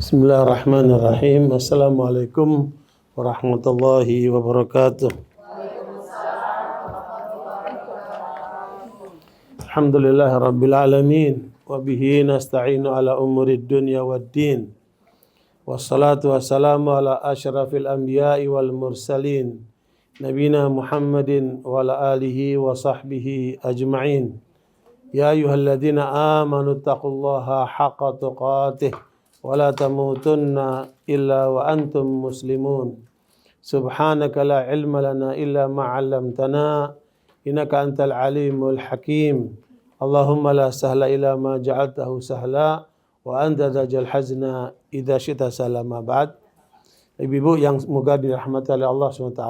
Bismillahirrahmanirrahim. Assalamualaikum warahmatullahi wabarakatuh. Alhamdulillahi rabbil alamin. Wabihi nasta'inu ala umurid dunya waddin. Wassalatu wassalamu ala asyrafil anbiya'i wal mursalin. Nabina Muhammadin wa ala alihi wa sahbihi ajma'in. Ya ayyuhalladzina amanu taqullaha haqqa tuqatih. Wala tamutunna illa wa antum muslimun. Subhanaka la ilma lana illa ma 'allamtana innaka antal alimul hakim. Allahumma la sahla illa ma ja'altahu sahla wa anta tajal hazna idza syi'ta salama ba'd. Ibu-ibu yang semoga dirahmati oleh Allah SWT,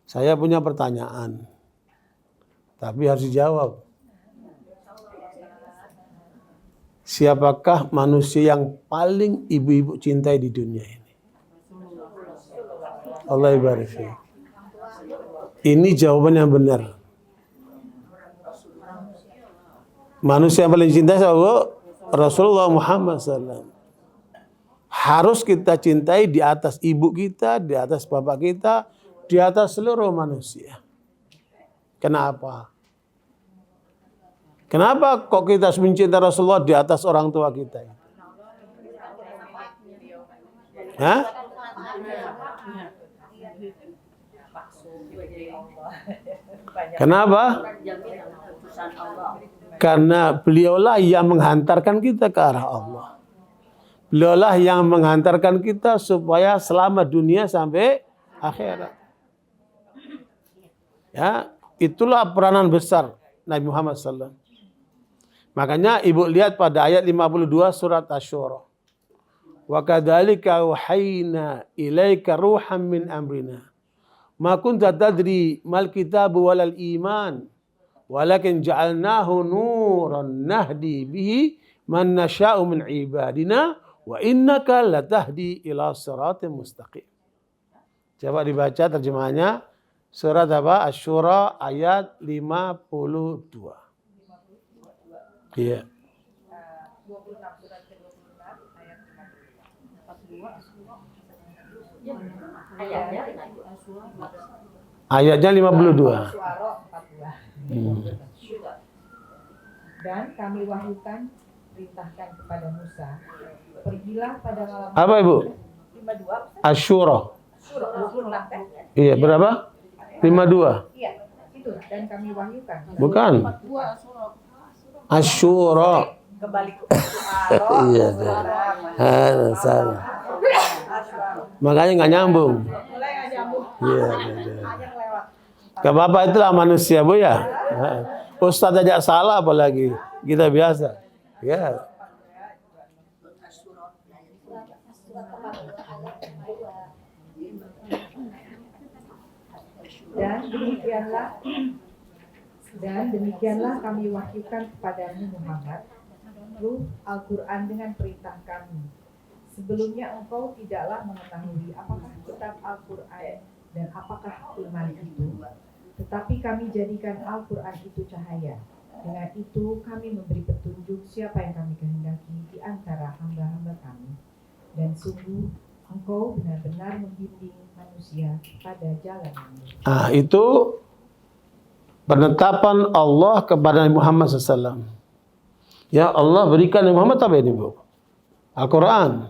saya punya pertanyaan. Tapi harus dijawab. Siapakah manusia yang paling ibu-ibu cintai di dunia ini? Allah ibarik. Ini jawaban yang benar. Manusia yang paling cintai siapa? Rasulullah Muhammad SAW. Harus kita cintai di atas ibu kita, di atas bapak kita, di atas seluruh manusia. Kenapa? Kenapa kok kita mencintai Rasulullah di atas orang tua kita? Hah? Kenapa? Karena beliaulah yang menghantarkan kita ke arah Allah. Beliaulah yang menghantarkan kita supaya selamat dunia sampai akhirat. Ya, itulah peranan besar Nabi Muhammad SAW. Makanya ibu lihat pada ayat 52 surat Asy-Syura. Wa kadzalika wahayna ilaika ruham min amrina. Ma kunta tadri mal kitabu walal iman. Walakin ja'alnahu nuran nahdi bihi man nasha'u min ibadina wa innaka latahdi ila siratim mustaqim. Coba dibaca terjemahannya. Surat apa? Asy-Syura ayat 52. Iya. 26 surat ke-26 ayat 42. Ayatnya 52. Dan kami wahyukan perintahkan kepada Musa, pergilah pada malam. Apa Ibu? 52. Asy-Syura. Surah kan? Iya, berapa? 52. Iya, itu. Dan kami wahyukan. Bukan. Asy-Syura. Kembali ke Iya. Salah. Makanya nggak nyambung. mulai nggak nyambung. Iya. Ayat lewat. Gak apa-apa, itulah manusia Bu ya. Ustadz aja salah apalagi kita biasa. Ya. Dan demikianlah kami wahyukan kepadamu Muhammad ruh Al-Quran dengan perintah kami. Sebelumnya engkau tidaklah mengetahui apakah kitab Al-Quran dan apakah iman itu. Tetapi kami jadikan Al-Quran itu cahaya. Dengan itu kami memberi petunjuk siapa yang kami kehendaki di antara hamba-hamba kami. Dan sungguh engkau benar-benar membimbing manusia pada jalan yang lurus. Itu penetapan Allah kepada Nabi Muhammad SAW. Ya, Allah berikan Nabi Muhammad apa ini Bu? Al-Quran.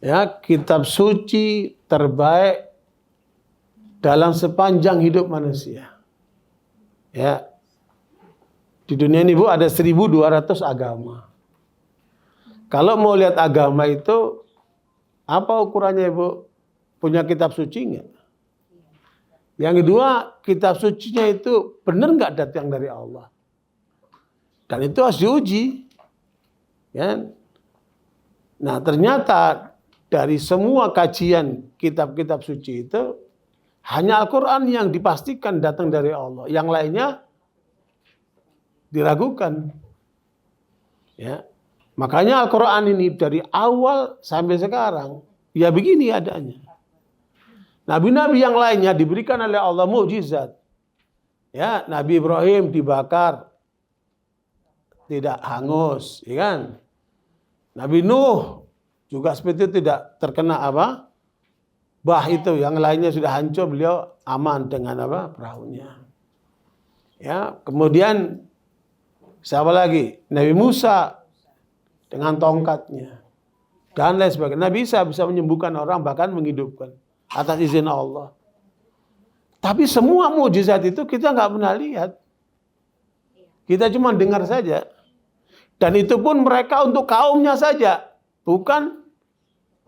Ya, kitab suci terbaik dalam sepanjang hidup manusia. Ya. Di dunia ini Bu ada 1.200 agama. Kalau mau lihat agama itu apa ukurannya Bu? Punya kitab suci enggak? Yang kedua, kitab sucinya itu benar nggak datang dari Allah? Dan itu harus diuji. Ya. Nah, ternyata dari semua kajian kitab-kitab suci itu hanya Al-Quran yang dipastikan datang dari Allah. Yang lainnya diragukan. Ya. Makanya Al-Quran ini dari awal sampai sekarang ya begini adanya. Nabi-nabi yang lainnya diberikan oleh Allah mukjizat. Ya, Nabi Ibrahim dibakar tidak hangus, ya kan? Nabi Nuh juga seperti itu, tidak terkena apa? Bah itu, yang lainnya sudah hancur, beliau aman dengan apa? Perahunya. Ya, kemudian siapa lagi? Nabi Musa dengan tongkatnya dan lain sebagainya. Nabi bisa menyembuhkan orang, bahkan menghidupkan atas izin Allah. Tapi semua mukjizat itu kita nggak pernah lihat. Kita cuma dengar saja. Dan itu pun mereka untuk kaumnya saja, bukan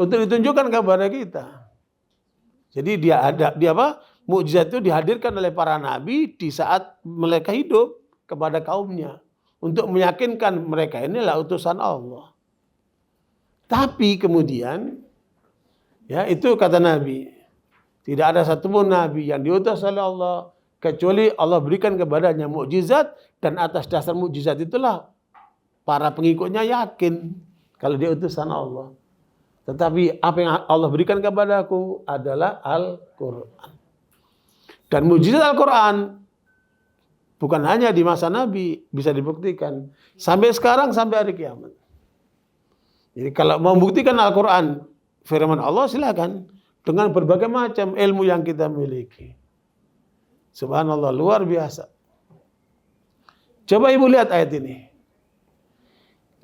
untuk ditunjukkan kepada kita. Jadi dia apa? Mukjizat itu dihadirkan oleh para nabi di saat mereka hidup kepada kaumnya untuk meyakinkan mereka inilah utusan Allah. Tapi kemudian ya itu kata Nabi, tidak ada satupun nabi yang diutus oleh Allah kecuali Allah berikan kepadanya mukjizat, dan atas dasar mukjizat itulah para pengikutnya yakin kalau dia utusan Allah. Tetapi apa yang Allah berikan kepadaku adalah Al-Quran. Dan mukjizat Al-Quran bukan hanya di masa Nabi, bisa dibuktikan sampai sekarang, sampai hari kiamat. Jadi kalau mau membuktikan Al-Quran firman Allah, silakan dengan berbagai macam ilmu yang kita miliki. Subhanallah, luar biasa. Coba ibu lihat ayat ini.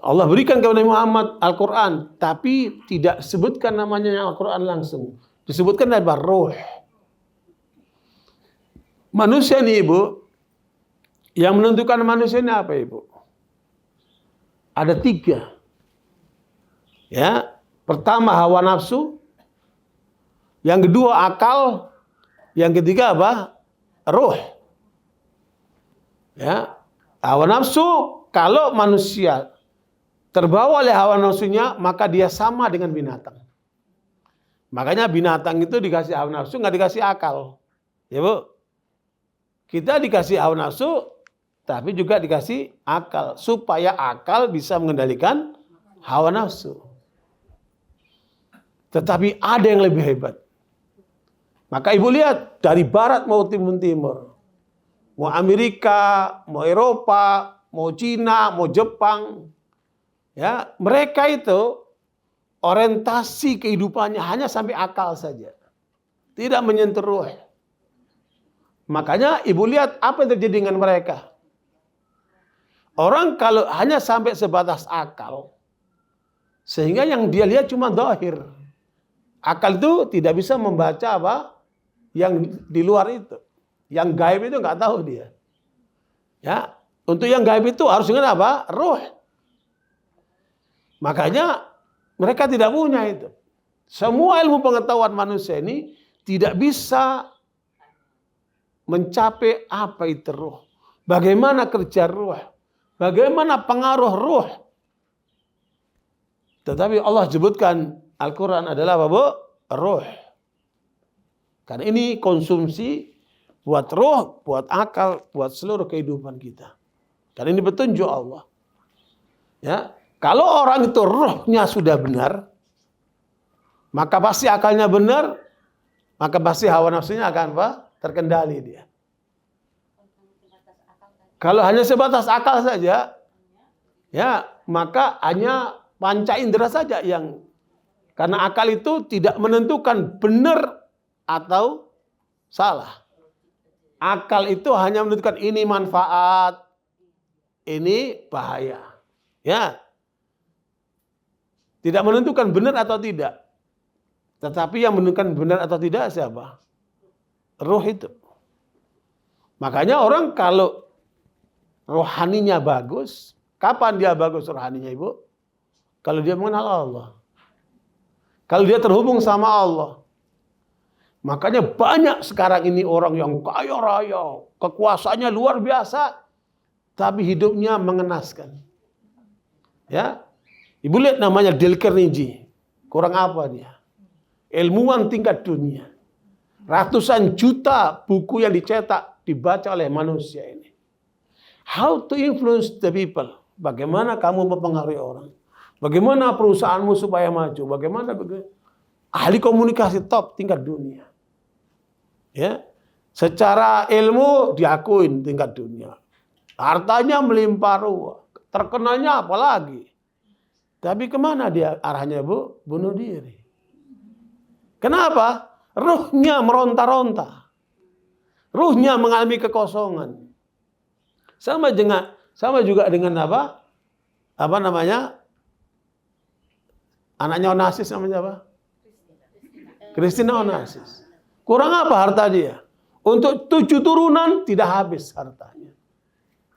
Allah berikan kepada Muhammad Al-Quran, tapi tidak sebutkan namanya Al-Quran langsung. Disebutkan apa? Ruh. Manusia ini ibu, yang menentukan manusia ini apa ibu? Ada 3. Ya, pertama hawa nafsu, yang kedua akal, yang ketiga apa? Ruh. Ya, hawa nafsu, kalau manusia terbawa oleh hawa nafsunya, maka dia sama dengan binatang. Makanya binatang itu dikasih hawa nafsu, nggak dikasih akal. Ya bu, kita dikasih hawa nafsu, tapi juga dikasih akal, supaya akal bisa mengendalikan hawa nafsu. Tetapi ada yang lebih hebat. Maka ibu lihat, dari barat mau timur, mau Amerika, mau Eropa, mau Cina, mau Jepang, ya, mereka itu orientasi kehidupannya hanya sampai akal saja. Tidak menyentuh ruh. Makanya ibu lihat apa yang terjadi dengan mereka. Orang kalau hanya sampai sebatas akal, sehingga yang dia lihat cuma zahir. Akal itu tidak bisa membaca apa yang di luar itu. Yang gaib itu nggak tahu dia. Ya, untuk yang gaib itu harus dengan apa? Ruh. Makanya mereka tidak punya itu. Semua ilmu pengetahuan manusia ini tidak bisa mencapai apa itu ruh. Bagaimana kerja ruh. Bagaimana pengaruh ruh. Tetapi Allah sebutkan Al-Quran adalah apa bu? Ruh. Karena ini konsumsi buat ruh, buat akal, buat seluruh kehidupan kita. Karena ini petunjuk Allah. Ya. Kalau orang itu rohnya sudah benar, maka pasti akalnya benar, maka pasti hawa nafsunya akan apa? Terkendali dia. Kalau hanya sebatas akal saja, ya maka hanya panca indera saja yang, karena akal itu tidak menentukan benar atau salah. Akal itu hanya menentukan ini manfaat, ini bahaya. Ya. Tidak menentukan benar atau tidak. Tetapi yang menentukan benar atau tidak siapa? Ruh itu. Makanya orang kalau rohaninya bagus, kapan dia bagus rohaninya ibu? Kalau dia mengenal Allah. Kalau dia terhubung sama Allah. Makanya banyak sekarang ini orang yang kaya raya, kekuasaannya luar biasa, tapi hidupnya mengenaskan. Ya. Ibu lihat namanya Dale Carnegie. Kurang apa dia? Ilmuwan tingkat dunia. Ratusan juta buku yang dicetak dibaca oleh manusia ini. How to influence the people. Bagaimana kamu mempengaruhi orang. Bagaimana perusahaanmu supaya maju. Bagaimana ahli komunikasi top tingkat dunia. Ya, secara ilmu diakuin tingkat dunia. Hartanya melimpah ruah. Terkenalnya apalagi. Tapi kemana dia arahnya, Bu? Bunuh diri. Kenapa? Ruhnya meronta-ronta. Ruhnya mengalami kekosongan. Sama juga dengan apa? Apa namanya? Anaknya Onassis namanya apa? Christina Onassis. Kurang apa harta dia? Untuk 7 turunan tidak habis hartanya.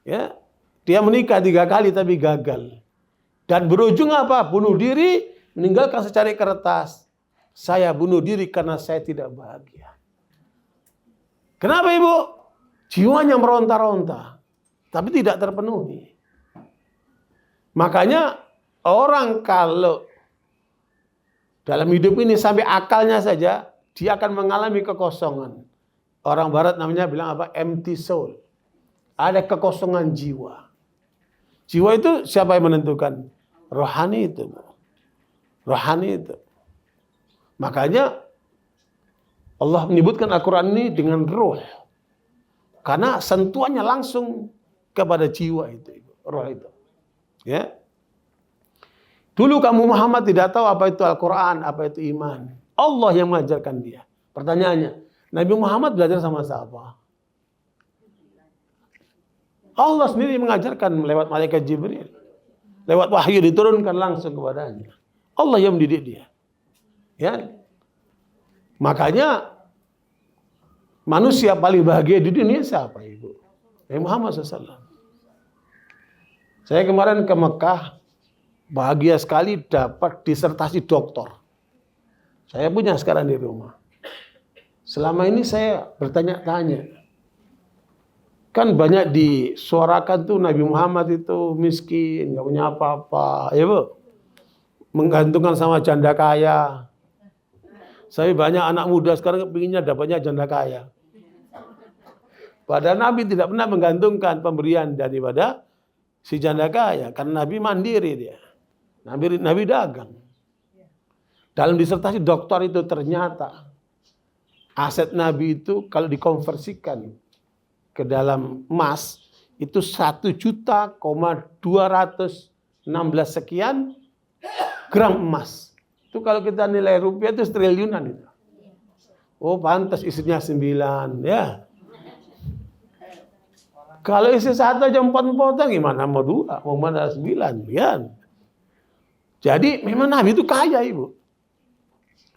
Ya, dia menikah 3 kali tapi gagal. Dan berujung apa? Bunuh diri, meninggalkan secari kertas. Saya bunuh diri karena saya tidak bahagia. Kenapa, Ibu? Jiwanya meronta-ronta, tapi tidak terpenuhi. Makanya orang kalau dalam hidup ini sampai akalnya saja, dia akan mengalami kekosongan. Orang Barat namanya bilang apa? Empty soul. Ada kekosongan jiwa. Jiwa itu siapa yang menentukan? Rohani itu. Rohani itu. Makanya Allah menyebutkan Al-Quran ini dengan ruh. Karena sentuhannya langsung kepada jiwa itu. Roh itu. Ya. Dulu kamu Muhammad tidak tahu apa itu Al-Quran, apa itu iman. Allah yang mengajarkan dia. Pertanyaannya, Nabi Muhammad belajar sama siapa? Allah sendiri mengajarkan lewat malaikat Jibril. Lewat wahyu diturunkan langsung kepadanya. Allah yang mendidik dia. Ya. Makanya manusia paling bahagia di dunia siapa, Ibu? Muhammad SAW. Saya kemarin ke Mekah, bahagia sekali dapat disertasi doktor. Saya punya sekarang di rumah. Selama ini saya bertanya-tanya. Kan banyak disuarakan tuh Nabi Muhammad itu miskin, nggak punya apa-apa, ya Bu? Menggantungkan sama janda kaya. Saya banyak anak muda sekarang kepinginnya dapatnya janda kaya. Padahal Nabi tidak pernah menggantungkan pemberian daripada si janda kaya, karena Nabi mandiri dia. Nabi dagang. Dalam disertasi doktor itu ternyata aset Nabi itu kalau dikonversikan ke dalam emas itu 1.216 sekian gram emas. Itu kalau kita nilai rupiah itu triliunan itu. Oh, pantas istrinya 9 ya. Kalau istri 1 aja 4 potong gimana mau 2, mau mana 9 ya. Jadi memang Nabi itu kaya, Ibu.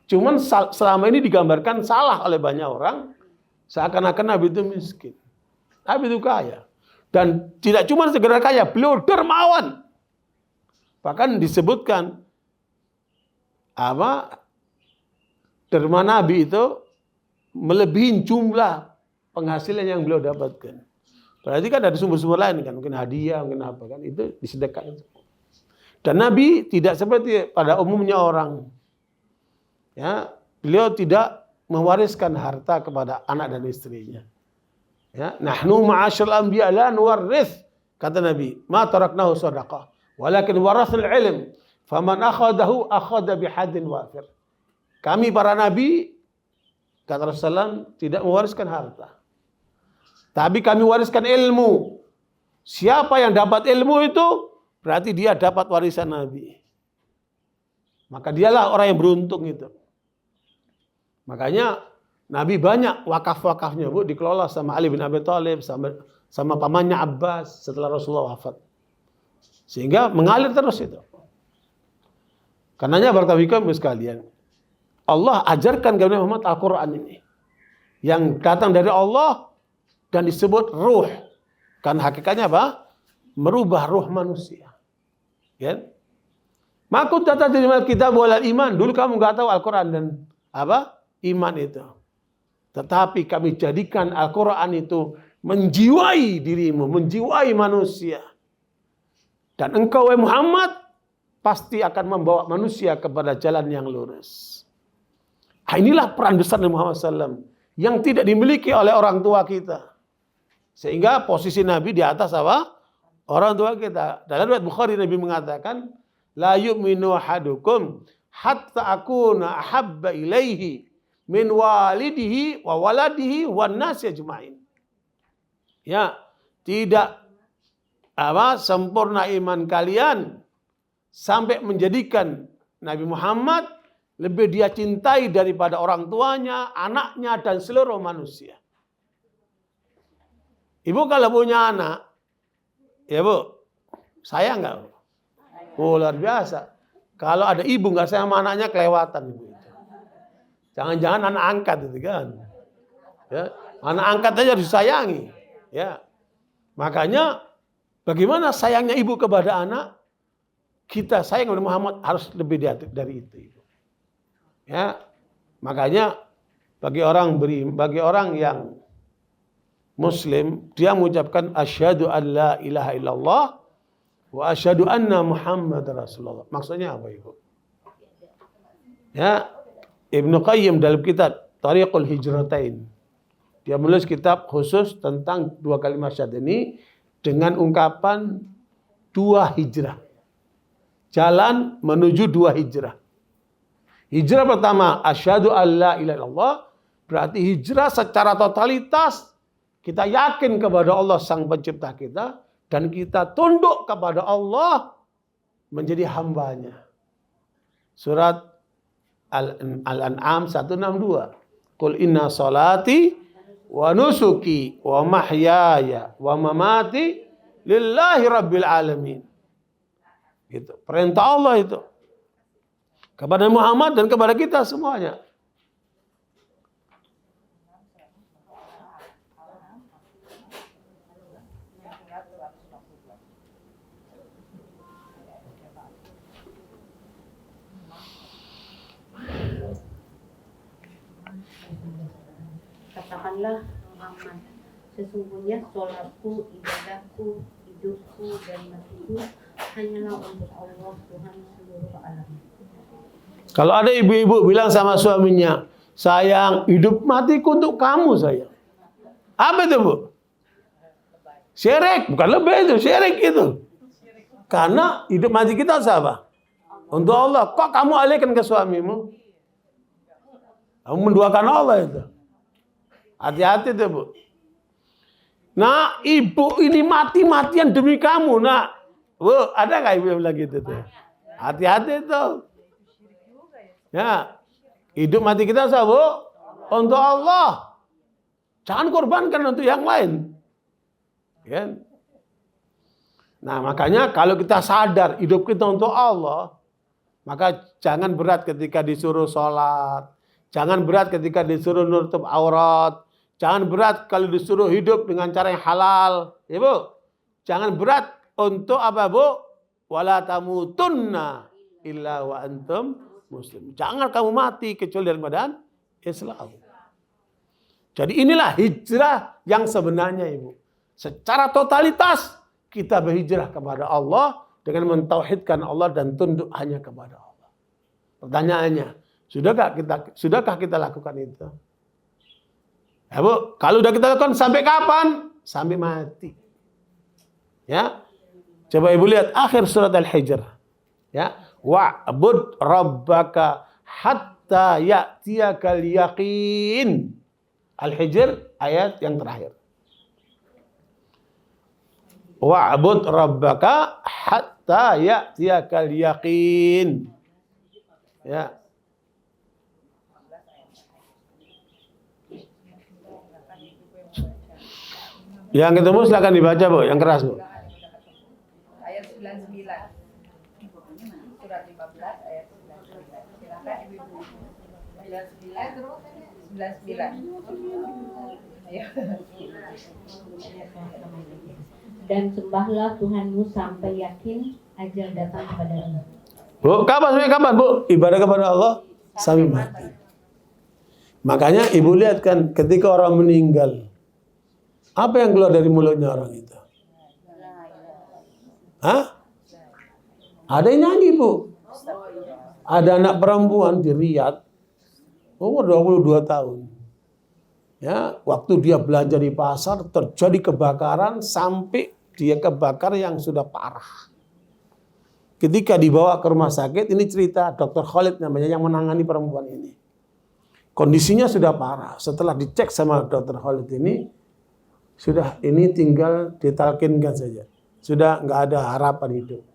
Cuman selama ini digambarkan salah oleh banyak orang seakan-akan Nabi itu miskin. Nabi itu kaya. Dan tidak cuma segera kaya, beliau dermawan. Bahkan disebutkan derma Nabi itu melebihi jumlah penghasilan yang beliau dapatkan. Berarti kan ada sumber-sumber lain kan, mungkin hadiah, mungkin apa kan, itu disedekahkan. Dan Nabi tidak seperti pada umumnya orang. Ya, beliau tidak mewariskan harta kepada anak dan istrinya. Ya, nahnu ma'asyiral anbiya la nuwarrits, kata Nabi, ma taraknahu shadaqah, walakin warathul ilm, faman akhadahu akhadha bihadin wafir. Kami para nabi, kata Rasulullah, tidak mewariskan harta. Tapi kami wariskan ilmu. Siapa yang dapat ilmu itu, berarti dia dapat warisan Nabi. Maka dialah orang yang beruntung itu. Makanya Nabi banyak wakaf-wakafnya, Bu, dikelola sama Ali bin Abi Thalib, sama pamannya Abbas setelah Rasulullah wafat. Sehingga mengalir terus itu. Karenanya barakallahu sekalian, Allah ajarkan kepada Muhammad Al-Quran ini. Yang datang dari Allah dan disebut ruh. Kan hakikatnya apa? Merubah ruh manusia. Ya? Maka tata dirimal kitab wal iman. Dulu kamu nggak tahu Al-Quran dan apa? Iman itu. Tetapi kami jadikan Al-Quran itu menjiwai dirimu, menjiwai manusia. Dan engkau, Muhammad, pasti akan membawa manusia kepada jalan yang lurus. Nah, inilah peran besar Nabi Muhammad SAW yang tidak dimiliki oleh orang tua kita. Sehingga posisi Nabi di atas apa? Orang tua kita. Dalam riwayat Bukhari Nabi mengatakan, la yu'minu ahadukum hatta akuna ahabba ilaihi min walidihi wa waladihi wan nasi ajma'in. Ya, tidak sempurna iman kalian sampai menjadikan Nabi Muhammad lebih dia cintai daripada orang tuanya, anaknya, dan seluruh manusia. Ibu kalau punya anak, ya Bu, sayang nggak? Oh, luar biasa. Kalau ada ibu nggak sayang sama anaknya, kelewatan ibu itu. Jangan-jangan anak angkat itu kan. Ya, anak angkat aja disayangi. Ya, makanya bagaimana sayangnya ibu kepada anak, kita sayang kepada Muhammad harus lebih dari itu. Ibu. Ya, makanya bagi orang yang Muslim, dia mengucapkan asyhadu an la ilaha illallah wa asyhadu anna Muhammad Rasulullah. Maksudnya apa Ibu? Ya, Ibnu Qayyim dalam kitab Thariqul Hijratain, dia menulis kitab khusus tentang dua kalimat syahadat ini dengan ungkapan dua hijrah. Jalan menuju dua hijrah. Hijrah pertama, asyhadu an la ilaha illallah, berarti hijrah secara totalitas. Kita yakin kepada Allah Sang Pencipta kita dan kita tunduk kepada Allah menjadi hambanya. Surat Al-An'am 162. Qul inna salati wa nusuki wa mahyaya wa mamati lillahi rabbil alamin. Gitu. Perintah Allah itu kepada Muhammad dan kepada kita semuanya. Katakanlah Muhammad, sesungguhnya sholatku, ibadahku, hidupku, dan matiku hanyalah untuk Allah Tuhan seluruh alam. Kalau ada ibu-ibu bilang sama suaminya, sayang, hidup matiku untuk kamu sayang. Apa itu Bu? Syirik, bukan lebih itu, syirik itu. Karena hidup mati kita siapa? Untuk Allah. Kok kamu alihkan ke suamimu? Kamu menduakan Allah itu. Hati-hati tuh Bu. Nah, ibu ini mati-matian demi kamu. Nah, Bu, ada nggak ibu yang bilang gitu tuh? Hati-hati tuh. Ya, hidup mati kita siapa Bu? Untuk Allah. Jangan korbankan untuk yang lain. Ya. Nah, makanya kalau kita sadar hidup kita untuk Allah, maka jangan berat ketika disuruh sholat. Jangan berat ketika disuruh nutup aurat. Jangan berat kalau disuruh hidup dengan cara yang halal. Ya Bu. Jangan berat untuk apa Bu? Wala tamutunna illa wa antum muslim. Jangan kamu mati kecuali dalam keadaan Islam. Jadi inilah hijrah yang sebenarnya Ibu. Secara totalitas kita berhijrah kepada Allah dengan mentauhidkan Allah dan tunduk hanya kepada Allah. Pertanyaannya, sudahkah kita lakukan itu? Ya Bu, kalau sudah kita lakukan sampai kapan? Sampai mati. Ya. Coba Ibu lihat akhir surat Al-Hijr. Ya, wa'bud rabbaka hatta ya'tiyakal yaqin. Al-Hijr ayat yang terakhir. Wa'bud rabbaka hatta ya'tiyakal yaqin. Ya. Yang ketemu silakan dibaca Bu, yang keras Bu. Ayat 99. Surat 15 ayat 99. Silakan Ibu. 99. Ayo. Dan sembahlah Tuhanmu sampai yakin ajal datang kepadamu. Bu, kapan Bu? Ibadah kepada Allah sampai mati. Makanya Ibu lihat kan ketika orang meninggal, apa yang keluar dari mulutnya orang itu? Hah? Ada yang nyanyi Bu. Ada anak perempuan di Riyadh, umur 22 tahun. Ya, waktu dia belanja di pasar terjadi kebakaran sampai dia kebakar yang sudah parah. Ketika dibawa ke rumah sakit, ini cerita Dr. Khalid namanya yang menangani perempuan ini. Kondisinya sudah parah. Setelah dicek sama Dr. Khalid ini, sudah ini tinggal ditalkinkan saja. Sudah nggak ada harapan hidup.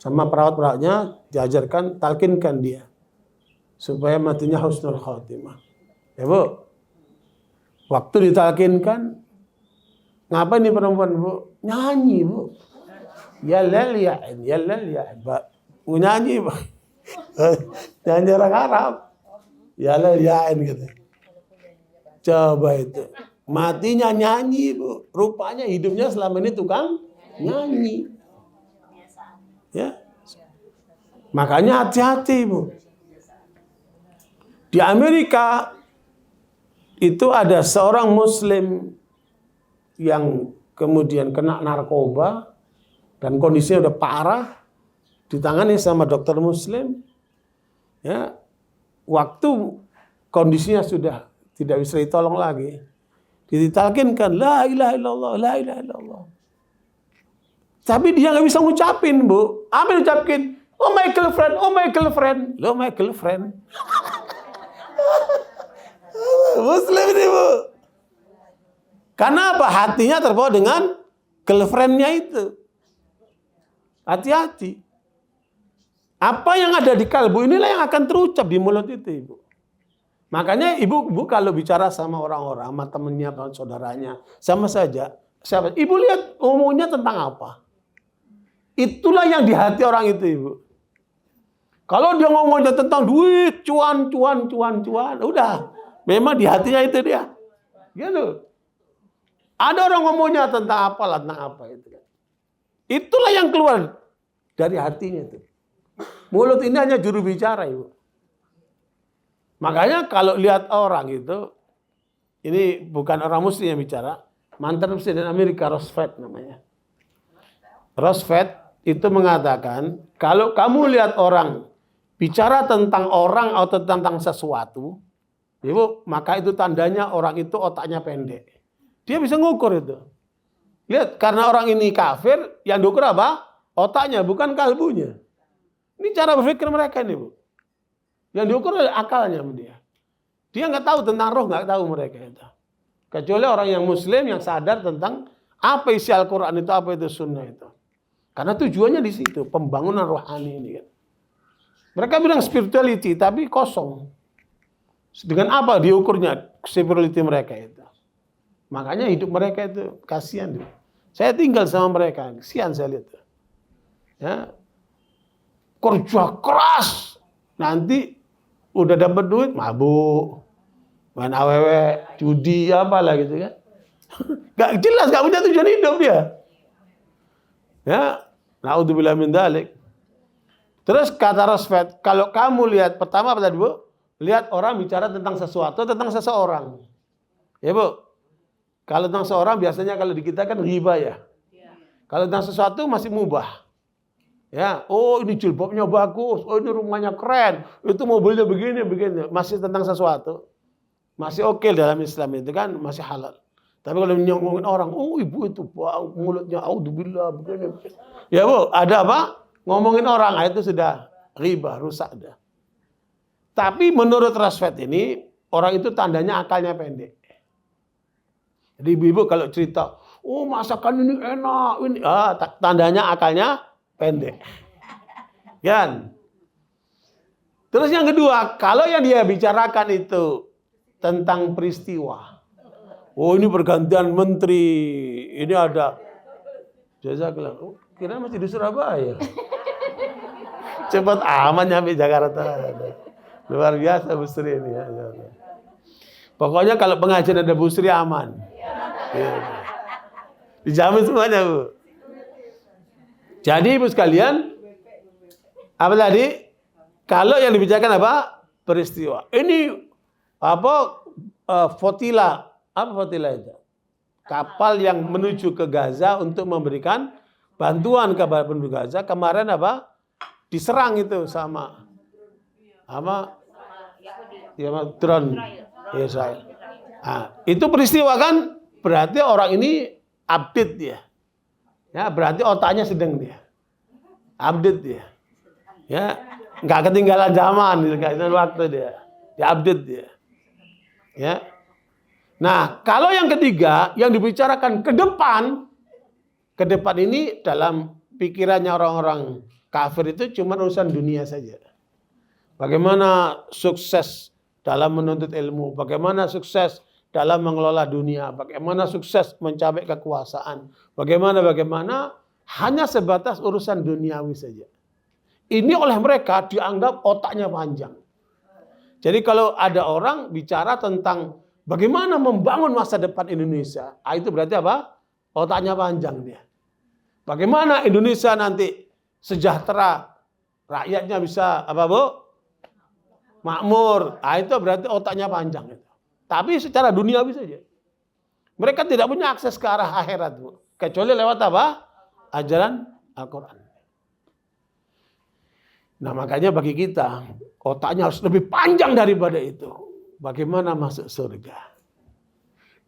Sama perawat-perawatnya diajarkan, talkinkan dia supaya matinya husnul khotimah. Ya Bu, waktu ditalkinkan, ngapain nih perempuan Bu? Nyanyi Bu. Ya lal ya'in, ya lal ya'in. Nyanyi Bu. Nyanyi orang Arab. Ya lal ya'in gitu. Coba itu. Matinya nyanyi Bu. Rupanya hidupnya selama ini tukang nyanyi. Ya. Makanya hati-hati Bu. Di Amerika itu ada seorang muslim yang kemudian kena narkoba dan kondisinya udah parah, ditangani sama dokter muslim. Ya. Waktu kondisinya sudah tidak bisa ditolong lagi, ditalkinkan la ilaha illallah, la ilaha illallah. Tapi dia nggak bisa ngucapin Bu. Apa yang ucapin? Oh my girlfriend, oh my girlfriend. Lo my girlfriend. Muslim ini Bu. Karena apa? Hatinya terbawa dengan girlfriendnya itu. Hati-hati. Apa yang ada di kalbu inilah yang akan terucap di mulut itu Ibu. Makanya ibu kalau bicara sama orang-orang, sama temennya, sama saudaranya, sama saja. Ibu lihat ngomongnya tentang apa. Itulah yang di hati orang itu Ibu. Kalau dia ngomongnya tentang duit, cuan, udah. Memang di hatinya itu dia. Gitu. Ada orang ngomongnya tentang apa itu. Itulah yang keluar dari hatinya itu. Mulut ini hanya juru bicara Ibu. Makanya kalau lihat orang itu, ini bukan orang muslim yang bicara, mantan presiden Amerika Roosevelt namanya. Roosevelt itu mengatakan, kalau kamu lihat orang bicara tentang orang atau tentang sesuatu, Ibu, maka itu tandanya orang itu otaknya pendek. Dia bisa ngukur itu. Lihat, karena orang ini kafir, yang diukur apa? Otaknya, bukan kalbunya. Ini cara berpikir mereka ini, Bu. Yang diukur adalah akalnya dia. Dia nggak tahu tentang roh, nggak tahu mereka itu. Kecuali orang yang muslim yang sadar tentang apa isi Al-Quran itu, apa itu sunnah itu. Karena tujuannya di situ, pembangunan rohani ini kan. Mereka bilang spirituality, tapi kosong. Dengan apa diukurnya spirituality mereka itu? Makanya hidup mereka itu kasihan. Saya tinggal sama mereka, kasihan saya lihat. Ya, kerja keras, nanti udah dapat duit, mabuk, main awewe, judi, apalah gitu kan. Gak jelas, gak punya tujuan hidup dia. Ya, naudzubillah min dzalik. Terus kata Roosevelt, kalau kamu lihat, pertama apa tadi Bu? Lihat orang bicara tentang sesuatu, tentang seseorang. Ya Bu, kalau tentang seorang biasanya kalau di kita kan riba ya. Kalau tentang sesuatu masih mubah. Ya, oh ini jilbabnya bagus, oh ini rumahnya keren, itu mobilnya begini, masih tentang sesuatu, masih oke dalam Islam itu kan masih halal. Tapi kalau ngomongin orang, oh ibu itu bau mulutnya, audzubillah begini. Ya Bu, ada apa? Ngomongin orang itu sudah riba, rusak dah. Tapi menurut Roosevelt ini orang itu tandanya akalnya pendek. Jadi ibu kalau cerita, oh masakan ini enak, ini tandanya akalnya pendek. Kan? Terus yang kedua, kalau yang dia bicarakan itu tentang peristiwa. Oh ini pergantian menteri, ini ada. Jazakallah. Oh, kira masih di Surabaya. Cepat aman nyampe Jakarta. Luar biasa Bu Sri ini ya. Pokoknya kalau pengajian ada Bu Sri aman. Ya. Dijamin semuanya Bu. Jadi Ibu sekalian, apa tadi? Kalau yang dibicarakan apa? Peristiwa. Ini apa? Flotilla. Apa flotilla itu? Kapal yang menuju ke Gaza untuk memberikan bantuan kepada penduduk Gaza. Kemarin apa? Diserang itu sama drone Israel. Nah, itu peristiwa kan? Berarti orang ini update dia. Ya, berarti otaknya sedang dia. Update dia. Ya, nggak ketinggalan zaman, nggak ketinggalan waktu dia. Dia update dia. Ya. Nah, kalau yang ketiga yang dibicarakan ke depan ini dalam pikirannya orang-orang kafir itu cuma urusan dunia saja. Bagaimana sukses dalam menuntut ilmu, bagaimana sukses dalam mengelola dunia, bagaimana sukses mencapai kekuasaan, bagaimana hanya sebatas urusan duniawi saja. Ini oleh mereka dianggap otaknya panjang. Jadi kalau ada orang bicara tentang bagaimana membangun masa depan Indonesia, itu berarti apa? Otaknya panjang dia. Bagaimana Indonesia nanti sejahtera, rakyatnya bisa apa, Bu? Makmur. Itu berarti otaknya panjang itu. Tapi secara duniawi saja. Mereka tidak punya akses ke arah akhirat, Bu. Kecuali lewat apa? Ajaran Al-Quran. Nah, makanya bagi kita, otaknya harus lebih panjang daripada itu. Bagaimana masuk surga?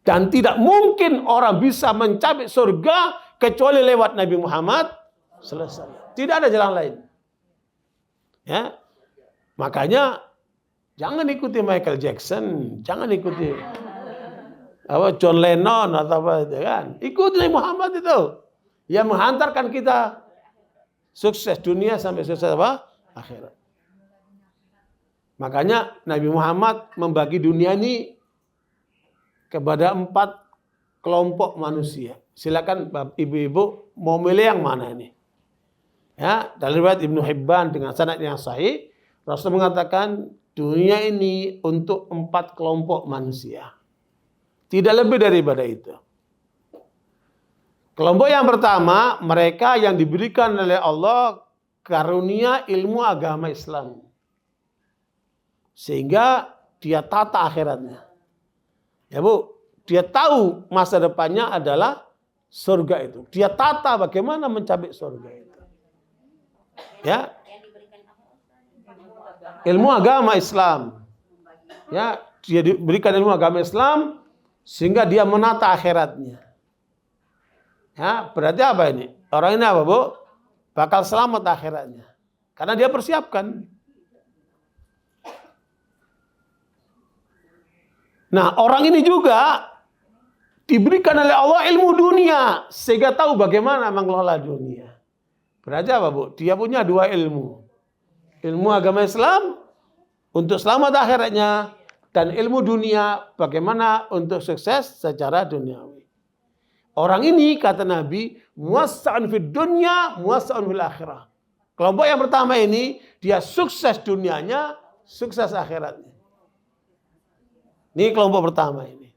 Dan tidak mungkin orang bisa mencapai surga kecuali lewat Nabi Muhammad selesai. Tidak ada jalan lain. Ya. Makanya jangan ikuti Michael Jackson, jangan ikuti John Lennon atau apa itu kan. Ikuti Nabi Muhammad itu. Yang menghantarkan kita sukses dunia sampai sukses apa? Akhirat. Makanya Nabi Muhammad membagi dunia ini kepada 4 kelompok manusia. Silakan ibu-ibu mau milih yang mana ini. Ya, dalam riwayat Ibnu Hibban dengan sanad yang sahih, Rasul mengatakan dunia ini untuk 4 kelompok manusia. Tidak lebih daripada itu. Kelompok yang pertama, mereka yang diberikan oleh Allah karunia ilmu agama Islam. Sehingga dia tata akhiratnya. Ya Bu, dia tahu masa depannya adalah surga itu. Dia tata bagaimana mencapai surga itu. Ya. Ilmu agama Islam. Ya, dia diberikan ilmu agama Islam sehingga dia menata akhiratnya. Ya, berarti apa ini? Orang ini apa, Bu? Bakal selamat akhiratnya. Karena dia persiapkan. Nah, orang ini juga diberikan oleh Allah ilmu dunia sehingga tahu bagaimana mengelola dunia. Berarti apa, Bu? Dia punya 2 ilmu. Ilmu agama Islam untuk selamat akhiratnya dan ilmu dunia bagaimana untuk sukses secara duniawi. Orang ini kata Nabi, muwassa'un fid dunya, muwassa'un fil akhirah. Kelompok yang pertama ini dia sukses dunianya, sukses akhiratnya. Ini kelompok pertama ini.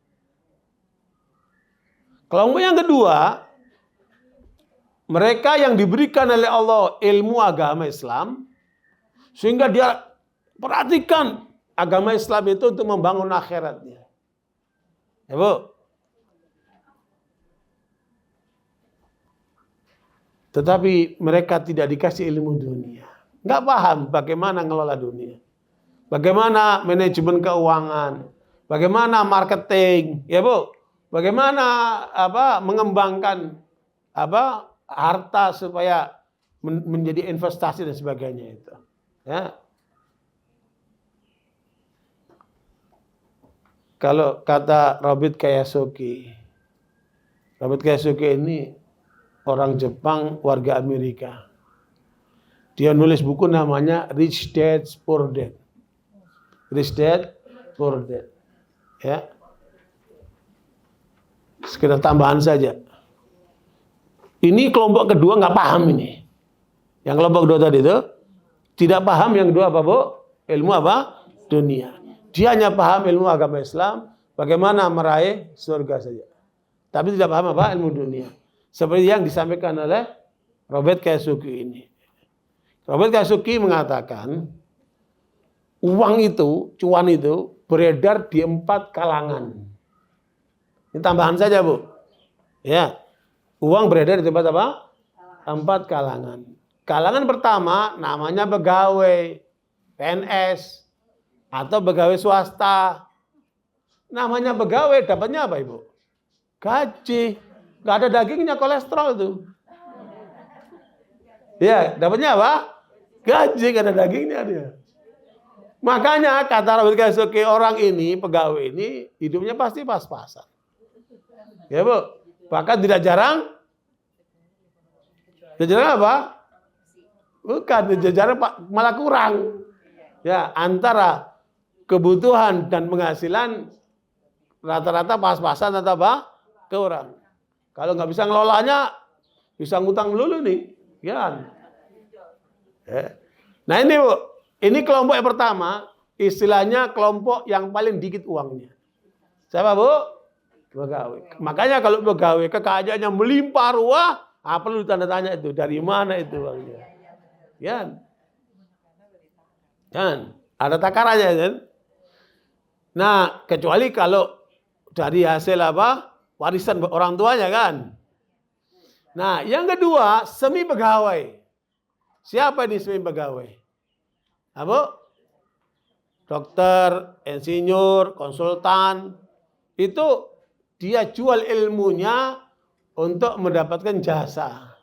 Kelompok yang kedua, mereka yang diberikan oleh Allah ilmu agama Islam, sehingga dia perhatikan agama Islam itu untuk membangun akhiratnya. Ya Bu. Tetapi mereka tidak dikasih ilmu dunia. Nggak paham bagaimana ngelola dunia. Bagaimana manajemen keuangan. Bagaimana marketing. Ya Bu. Bagaimana mengembangkan harta supaya menjadi investasi dan sebagainya itu. Ya. Kalau kata Robert Kiyosaki ini orang Jepang, warga Amerika. Dia nulis buku namanya Rich Dad Poor Dad. Rich Dad Poor Dad. Ya. Sekedar tambahan saja. Ini kelompok kedua nggak paham ini. Yang kelompok kedua tadi itu tidak paham. Yang kedua apa, Bu? Ilmu apa? Dunia. Dia hanya paham ilmu agama Islam, bagaimana meraih surga saja. Tapi tidak paham apa? Ilmu dunia. Seperti yang disampaikan oleh Robert Kiyosaki ini. Robert Kiyosaki mengatakan, uang itu, cuan itu beredar di 4 kalangan. Ini tambahan saja, Bu. Ya. Uang beredar di tempat apa? 4 kalangan. Kalangan pertama namanya pegawai, PNS, atau pegawai swasta. Namanya pegawai, dapatnya apa, Ibu? Gaji. Gak ada dagingnya, kolesterol tuh. Ya, dapatnya apa? Gaji, gak ada dagingnya dia. Makanya kata Robert Kiyosaki, orang ini, pegawai ini, hidupnya pasti pas-pasan. Ya Bu, bahkan tidak jarang apa? Bukan, jajaran malah kurang. Ya, antara kebutuhan dan penghasilan rata-rata pas-pasan atau apa? Kurang. Kalau nggak bisa ngelolanya, bisa ngutang dulu nih. Ya. Nah ini Bu, ini kelompok yang pertama, istilahnya kelompok yang paling dikit uangnya. Siapa Bu? Pegawai. Makanya kalau pegawai kekayaannya melimpah ruah, perlu tanda tanya itu, dari mana itu uangnya? Ya. Kan? Ada takarannya kan? Nah, kecuali kalau dari hasil apa? Warisan orang tuanya kan. Nah, yang kedua, semi pegawai. Siapa ini semi pegawai? Apa? Dokter, insinyur, konsultan. Itu dia jual ilmunya untuk mendapatkan jasa.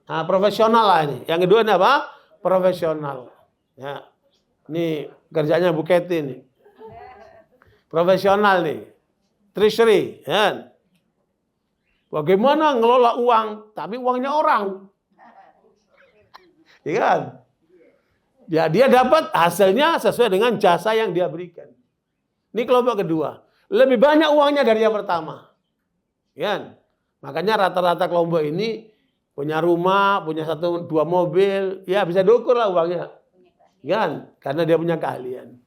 Nah, profesional lah ini. Yang kedua ini apa? Profesional. Ya. Ini kerjanya Bu Keti nih. Profesional nih. Treasury, ya. Bagaimana ngelola uang, tapi uangnya orang. Ya kan? Ya, dia dapat hasilnya sesuai dengan jasa yang dia berikan. Ini kelompok kedua. Lebih banyak uangnya dari yang pertama. Ya. Makanya rata-rata kelompok ini punya rumah, punya 1-2 mobil, ya bisa diukur lah uangnya. Ya, karena dia punya keahlian.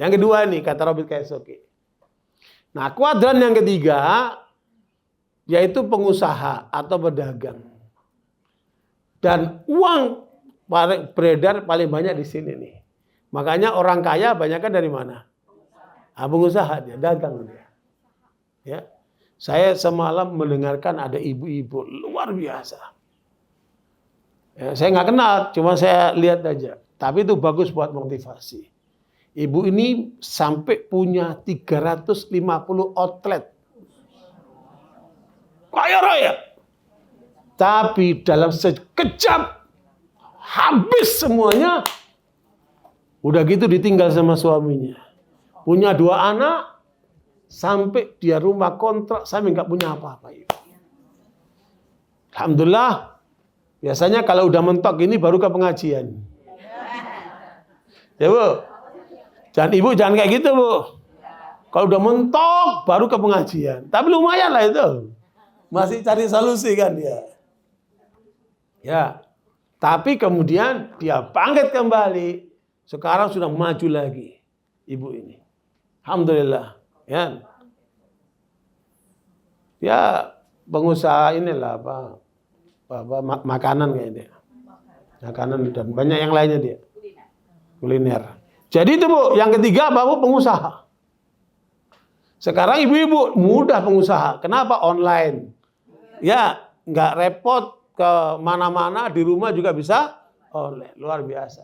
Yang kedua nih, kata Robert Kiyosaki. Nah, kuadran yang ketiga, yaitu pengusaha atau pedagang. Dan uang beredar paling banyak di sini nih. Makanya orang kaya banyakkan dari mana? Pengusaha dia, dagang dia. Ya. Saya semalam mendengarkan ada ibu-ibu luar biasa. Ya, saya nggak kenal, cuma saya lihat aja. Tapi itu bagus buat motivasi. Ibu ini sampai punya 350 outlet. Kaya raya. Tapi dalam sekejap habis semuanya. Udah gitu ditinggal sama suaminya. Punya 2 anak. Sampai dia rumah kontrak sampai nggak punya apa-apa. Alhamdulillah. Biasanya kalau udah mentok ini baru ke pengajian. Ya Bu. Dan Ibu jangan kayak gitu Bu. Kalau udah mentok baru ke pengajian. Tapi lumayan lah itu. Masih cari solusi kan dia. Ya. Tapi kemudian dia bangkit kembali. Sekarang sudah maju lagi. Ibu ini. Alhamdulillah. Ya. Ya pengusaha inilah apa makanan kayaknya. Makanan dan banyak yang lainnya dia. Kuliner. Jadi itu Bu, yang ketiga Bapak pengusaha. Sekarang ibu-ibu mudah pengusaha. Kenapa? Online. Ya, nggak repot ke mana-mana, di rumah juga bisa online. Luar biasa.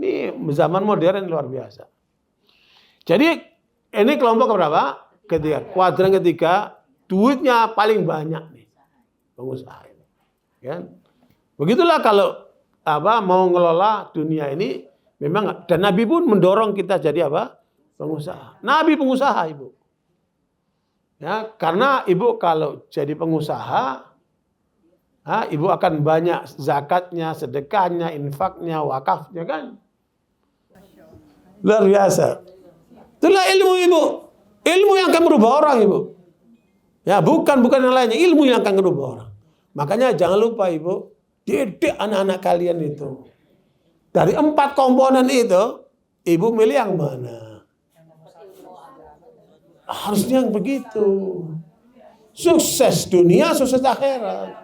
Ini zaman modern luar biasa. Jadi ini kelompok berapa? Ketiga. Kuadran ketiga, duitnya paling banyak nih pengusaha ini. Kan? Begitulah kalau mau ngelola dunia ini. Memang dan Nabi pun mendorong kita jadi apa? Pengusaha. Nabi pengusaha Ibu. Ya, karena Ibu kalau jadi pengusaha, Ibu akan banyak zakatnya, sedekahnya, infaknya, wakafnya kan. Luar biasa. Itulah ilmu Ibu. Ilmu yang akan merubah orang Ibu. Ya, bukan yang lainnya, ilmu yang akan merubah orang. Makanya jangan lupa Ibu, didik anak-anak kalian itu. Dari 4 komponen itu, Ibu milih yang mana? Harusnya yang begitu. Sukses dunia, sukses akhirat.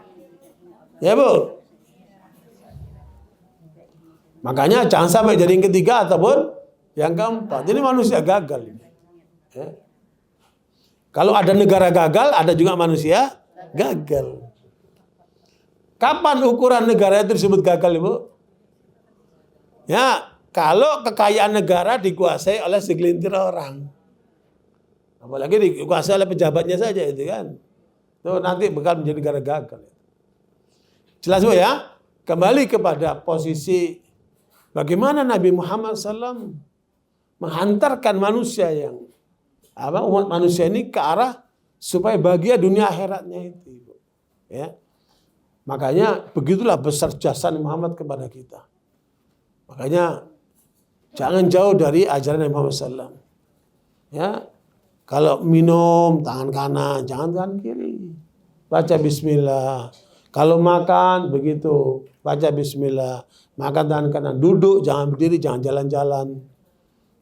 Ya Bu? Makanya jangan sampai jadi yang ketiga ataupun yang keempat. Ini manusia gagal. Ya. Kalau ada negara gagal, ada juga manusia gagal. Kapan ukuran negara itu disebut gagal Ibu? Ya, kalau kekayaan negara dikuasai oleh segelintir orang. Apalagi dikuasai oleh pejabatnya saja itu kan. Itu nanti bakal menjadi negara gagal. Jelas Bu ya? Kembali kepada posisi bagaimana Nabi Muhammad SAW menghantarkan manusia yang umat manusia ini ke arah supaya bahagia dunia akhiratnya itu. Ya. Makanya begitulah besar jasa Muhammad kepada kita. Makanya jangan jauh dari ajaran Nabi Muhammad SAW. Ya, kalau minum tangan kanan, jangan tangan kiri. Baca Bismillah. Kalau makan begitu, baca Bismillah. Makan tangan kanan. Duduk, jangan berdiri, jangan jalan-jalan.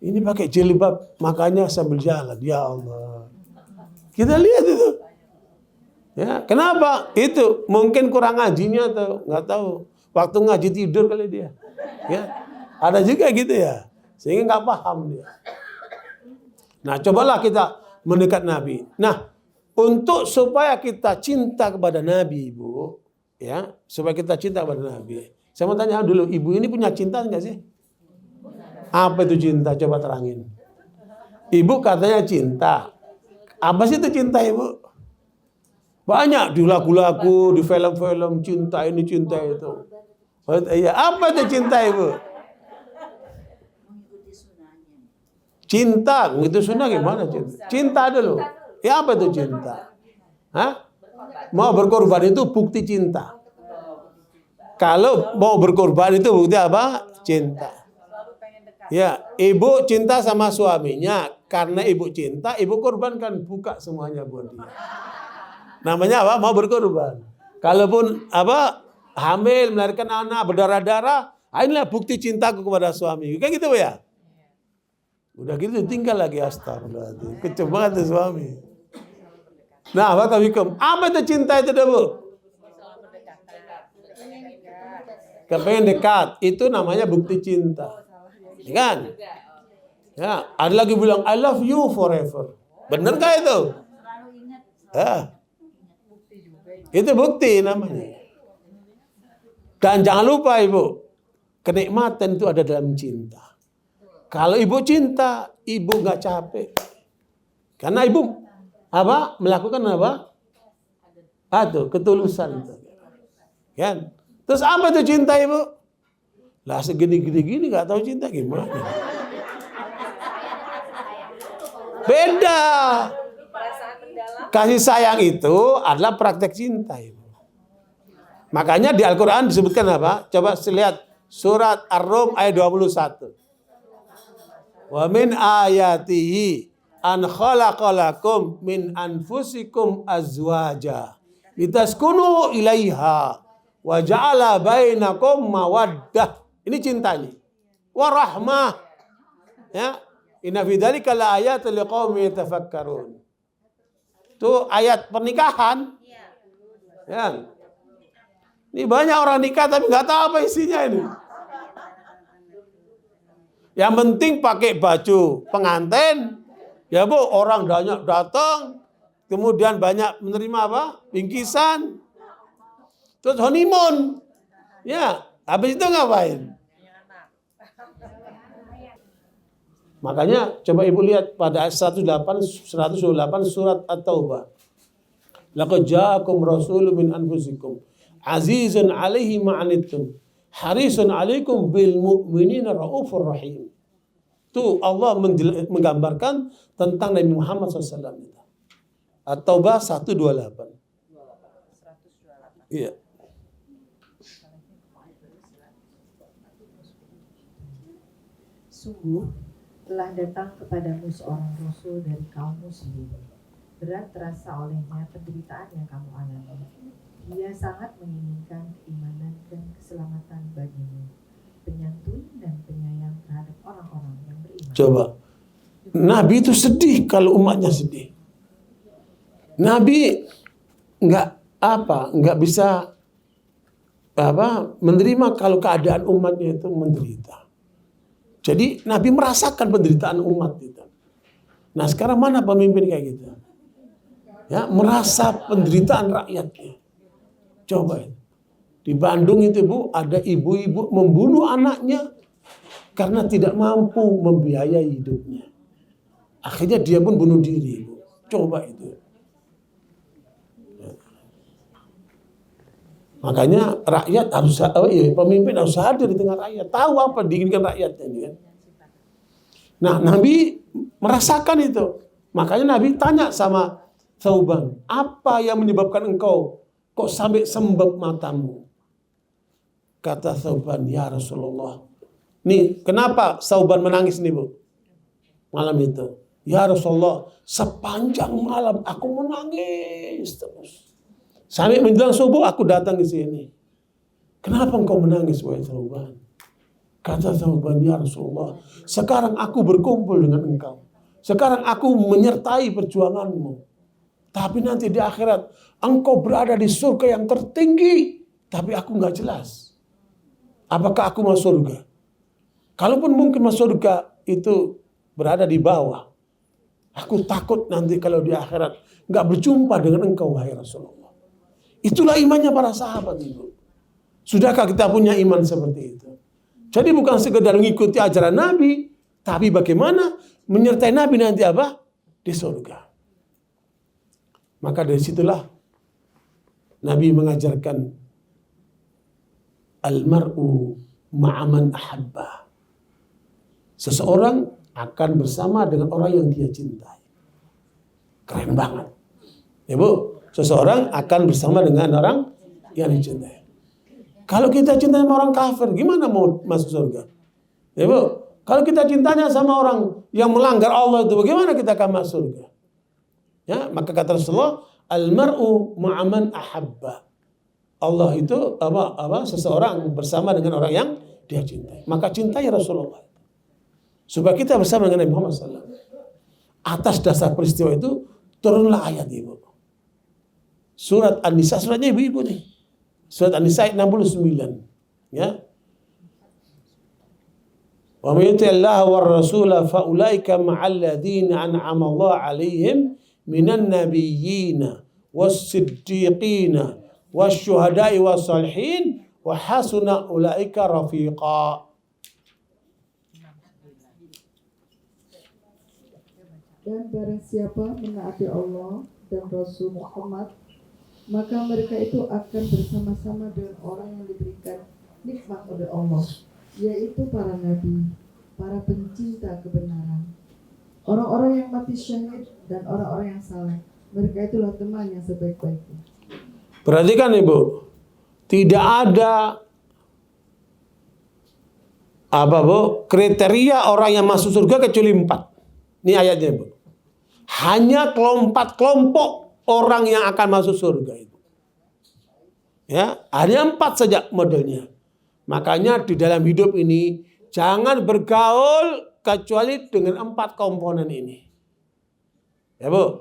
Ini pakai jilbab, makanya sambil jalan. Ya Allah. Kita lihat itu. Ya, kenapa? Itu mungkin kurang ngajinya atau nggak tahu. Waktu ngaji tidur kali dia. Ya, ada juga gitu ya. Sehingga nggak paham dia. Nah, cobalah kita mendekat Nabi. Nah, untuk supaya kita cinta kepada Nabi, Ibu, ya, supaya kita cinta kepada Nabi. Saya mau tanya dulu, Ibu ini punya cinta nggak sih? Apa itu cinta? Coba terangin. Ibu katanya cinta. Apa sih itu cinta, Ibu? Banyak di lagu-lagu, di film-film, cinta ini, cinta itu. Iya, apa itu cinta, Ibu? Cinta, itu sunnah gimana cinta? Cinta dulu. Ya apa itu cinta? Hah? Mau berkorban itu bukti cinta. Kalau mau berkorban itu bukti apa? Cinta. Ya, ibu cinta sama suaminya. Karena ibu cinta, ibu korbankan, buka semuanya buat dia. Namanya apa? Mau berkorban. Kalaupun apa? Hamil, melahirkan anak, berdarah-darah, inilah bukti cintaku kepada suami. Kayak gitu ya? Udah gitu tinggal lagi astagfirullah. Kecil banget tuh suami. Nah, apa itu cinta itu, Bu? Kepengen dekat. Itu namanya bukti cinta. Ya kan? Ya, ada lagi bilang I love you forever. Bener gak itu? Ya. Itu bukti namanya. Dan jangan lupa, Ibu, kenikmatan itu ada dalam cinta. Kalau ibu cinta, ibu nggak capek. Karena ibu apa? Melakukan apa? Aduh, ketulusan. Kan? Terus apa itu cinta, Ibu? Lah segini-gini nggak tahu cinta gimana? Beda. Kasih sayang itu adalah praktek cinta, Ibu. Makanya di Al-Quran disebutkan apa? Coba lihat surat Ar-Rum ayat 21. Wa min ayatihi an khalaqalakum min anfusikum azwaja litaskunu ilaiha wa ja'ala bainakum mawaddah. Ini cintanya. Wa rahmah. Ya. Inna fi dzalika laayatin liqaumin yatafakkarun. Itu ayat pernikahan. Ya. Ini banyak orang nikah tapi nggak tahu apa isinya ini. Yang penting pakai baju pengantin, ya Bu, orang banyak datang, kemudian banyak menerima apa? Bingkisan, terus honeymoon, ya, habis itu ngapain? Makanya coba Ibu lihat pada ayat 108 surat At-Taubah. Laqad ja'akum rasulun min anfusikum azizun 'alaihi ma 'anittum harisun 'alaikum bil mu'minina raufur rahim. Itu Allah menggambarkan tentang Nabi Muhammad SAW. At-Taubah 128. Iya. Sungguh telah datang kepadamu seorang rasul dari kaummu sendiri. Berat terasa olehnya penderitaan yang kamu alami. Dia sangat menginginkan keimanan dan keselamatan bagimu, penyantun dan penyayang terhadap orang-orang yang beriman. Coba, Nabi itu sedih kalau umatnya sedih. Nabi nggak bisa menerima kalau keadaan umatnya itu menderita. Jadi Nabi merasakan penderitaan umat itu. Nah sekarang mana pemimpin kayak gitu? Ya, merasa penderitaan rakyatnya. Coba di Bandung itu Bu, ada ibu-ibu membunuh anaknya karena tidak mampu membiayai hidupnya. Akhirnya dia pun bunuh diri, Bu. Coba itu. Makanya rakyat harus, pemimpin harus hadir di tengah rakyat, tahu apa diinginkan rakyatnya ini kan. Nah, Nabi merasakan itu. Makanya Nabi tanya sama Thauban, apa yang menyebabkan engkau kok sampai sembab matamu? Kata Thauban, ya Rasulullah. Nih, kenapa Thauban menangis nih, Bu? Malam itu. Ya Rasulullah, sepanjang malam aku menangis terus. Sampai menjelang subuh aku datang ke sini. Kenapa engkau menangis, wahai Thauban? Kata Thauban, ya Rasulullah, sekarang aku berkumpul dengan engkau. Sekarang aku menyertai perjuanganmu. Tapi nanti di akhirat, engkau berada di surga yang tertinggi. Tapi aku nggak jelas. Apakah aku masuk surga? Kalaupun mungkin masuk surga itu berada di bawah. Aku takut nanti kalau di akhirat nggak berjumpa dengan engkau, wahai Rasulullah. Itulah imannya para sahabat itu. Sudahkah kita punya iman seperti itu? Jadi bukan sekedar mengikuti ajaran Nabi, tapi bagaimana menyertai Nabi nanti apa? Di surga. Maka dari situlah Nabi mengajarkan al-mar'u ma'aman ahabba. Seseorang akan bersama dengan orang yang dia cintai. Keren banget. Ya Bu, seseorang akan bersama dengan orang yang dicintai. Kalau kita cinta sama orang kafir, gimana mau masuk surga? Ya Bu, kalau kita cintanya sama orang yang melanggar Allah itu, bagaimana kita akan masuk surga? Ya, maka kata Rasulullah, al-mar'u ma'aman ahabba. Allah itu seseorang bersama dengan orang yang dia cintai. Maka cintai Rasulullah. Supaya kita bersama dengan Nabi Muhammad SAW. Atas dasar peristiwa itu turunlah ayat Ibu. Surat An-Nisa, suratnya ibu-ibu nih. Surat An-Nisa ayat 69. Ya. Wa may yuti'illah war rasula fa ulaika ma'al ladzina an'ama Allah 'alaihim minan nabiyyina was-siddiqina wasyuhada'i wassalihin wa hasuna ulaika rafiqa. Dan barang siapa menaati Allah dan Rasul Muhammad, maka mereka itu akan bersama-sama dengan orang yang diberikan nikmat oleh Allah, yaitu para nabi, para pencinta kebenaran, orang-orang yang mati syahid dan orang-orang yang saleh. Mereka itulah teman yang sebaik-baiknya. Perhatikan Ibu, tidak ada kriteria orang yang masuk surga kecuali 4. Ini ayatnya Ibu. Hanya kelompok orang yang akan masuk surga itu. Ya, hanya 4 saja modelnya. Makanya di dalam hidup ini jangan bergaul kecuali dengan 4 komponen ini. Ya Bu.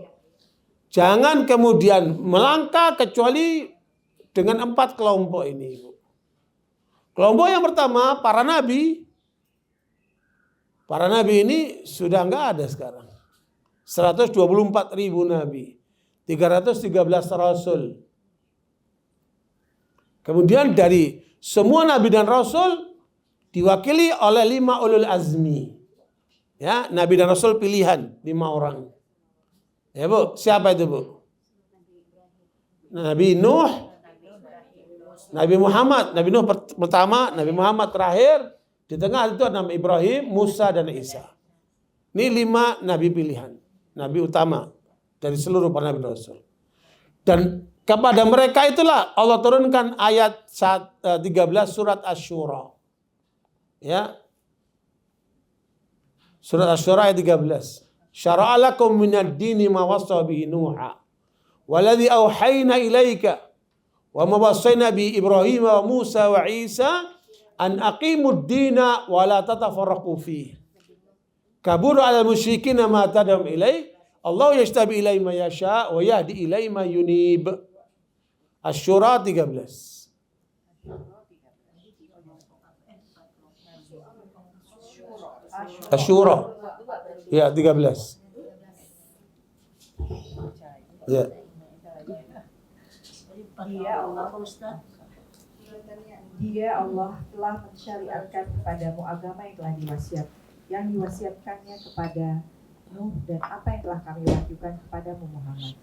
Jangan kemudian melangkah kecuali dengan 4 kelompok ini, Ibu. Kelompok yang pertama, para nabi. Para nabi ini sudah nggak ada sekarang. 124.000 nabi. 313 rasul. Kemudian dari semua nabi dan rasul diwakili oleh 5 ulul azmi. Ya, nabi dan rasul pilihan 5 orang. Ya Bu, siapa itu Bu? Nabi Nuh, Nabi Muhammad, Nabi Nuh pertama, Nabi Muhammad terakhir, di tengah itu ada Nabi Ibrahim, Musa dan Isa. Ini 5 nabi pilihan, nabi utama dari seluruh para nabi dan rasul. Dan kepada mereka itulah Allah turunkan ayat 13 surat Asy-Syura. Ya. Surat Asy-Syura ayat 13. Syara'a lakum minad dini ma wassa bihi Nuha walladzi auhayna ilaika wa ma wassayna bi Ibrahim wa Musa wa Isa an aqimud dina wa la tatafarraqu fihi. Kabura 'alal musyrikina ma tad'um ilaih. Allah yajtabi ilaihi ma yasha wa yahdi ilaihi ma yunib. Asy-Syura 13. Asy-Syura. Ya, 13. Ya. Dia Allah telah mensyariatkan kepadamu agama yang diwasiatkannya kepada Nuh, dan apa yang telah kami wahyukan kepadamu Muhammad,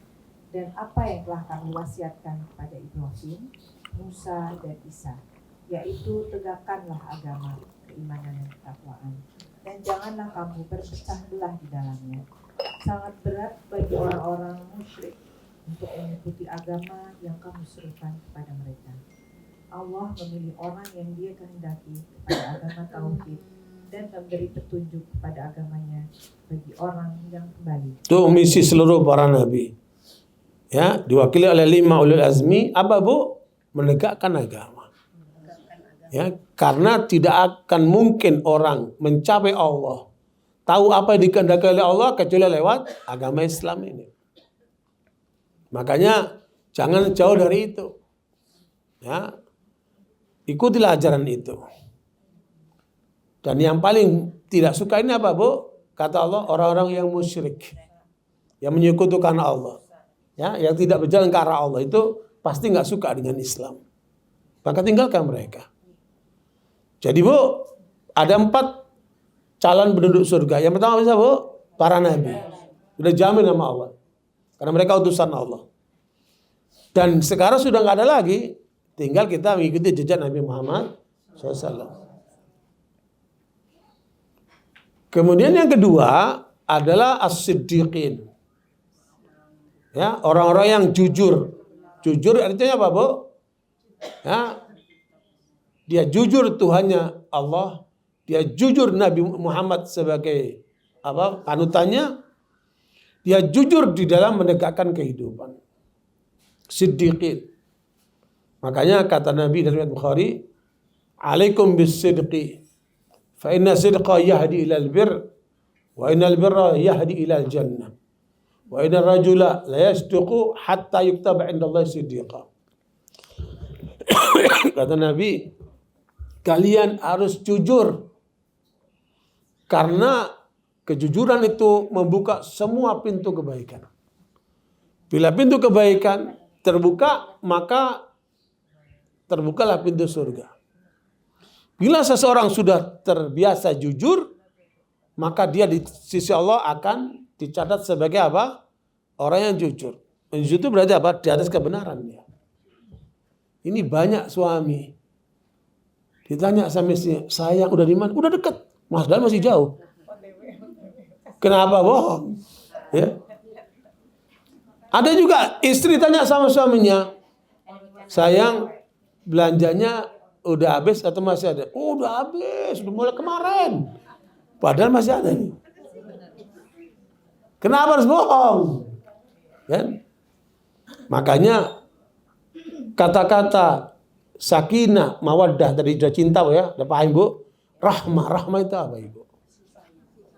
dan apa yang telah kami wasiatkan kepada Ibrahim, Musa dan Isa, yaitu tegakkanlah agama, keimanan dan ketakwaan, dan janganlah kamu berpecah belah di dalamnya. Sangat berat bagi orang-orang musyrik untuk mengikuti agama yang kamu serukan kepada mereka. Allah memilih orang yang Dia kehendaki kepada agama tauhid dan memberi petunjuk kepada agamanya bagi orang yang kembali. Itu misi seluruh para nabi. Ya, diwakili oleh 5 ulul azmi, apa Bu? Menegakkan agama. Ya, karena tidak akan mungkin orang mencapai Allah, tahu apa yang dikehendaki oleh Allah kecuali lewat agama Islam ini. Makanya jangan jauh dari itu. Ya, ikutilah ajaran itu. Dan yang paling tidak suka ini apa Bu? Kata Allah, orang-orang yang musyrik, yang menyekutukan Allah, ya, yang tidak berjalan ke arah Allah itu pasti nggak suka dengan Islam. Maka tinggalkan mereka. Jadi Bu, ada 4 calon penduduk surga. Yang pertama bisa Bu? Para nabi. Sudah jamin sama Allah. Karena mereka utusan Allah. Dan sekarang sudah nggak ada lagi. Tinggal kita mengikuti jejak Nabi Muhammad SAW. Kemudian yang kedua adalah as-siddiqin. Ya, orang-orang yang jujur. Jujur artinya apa, Bu? Ya, dia jujur Tuhannya Allah, dia jujur Nabi Muhammad sebagai apa? Panutannya. Dia jujur di dalam menegakkan kehidupan. Siddiqin. Makanya kata Nabi dari riwayat Bukhari, "Alaikum bis-sidqi, fa inna sidqa yahdi ilal bir, wa innal birra yahdi ilal jannah. Wa inna rajula la yasduqu hatta yuktaba indallahi siddiqa." Kata Nabi, kalian harus jujur. Karena kejujuran itu membuka semua pintu kebaikan. Bila pintu kebaikan terbuka, maka terbukalah pintu surga. Bila seseorang sudah terbiasa jujur, maka dia di sisi Allah akan dicatat sebagai apa? Orang yang jujur. Jujur itu berarti apa? Di atas kebenaran dia. Ini banyak suami. Ditanya sama istrinya, sayang udah di mana? Udah dekat. Mas Dan masih jauh. Kenapa bohong? Ya. Ada juga istri tanya sama suaminya, sayang belanjanya udah habis atau masih ada? Oh, udah habis, udah mulai kemarin. Padahal masih ada nih. Kenapa harus bohong? Kan? Makanya kata-kata sakinah, mawaddah dari cinta ya, udah paham Bu? Rahmah itu apa Ibu?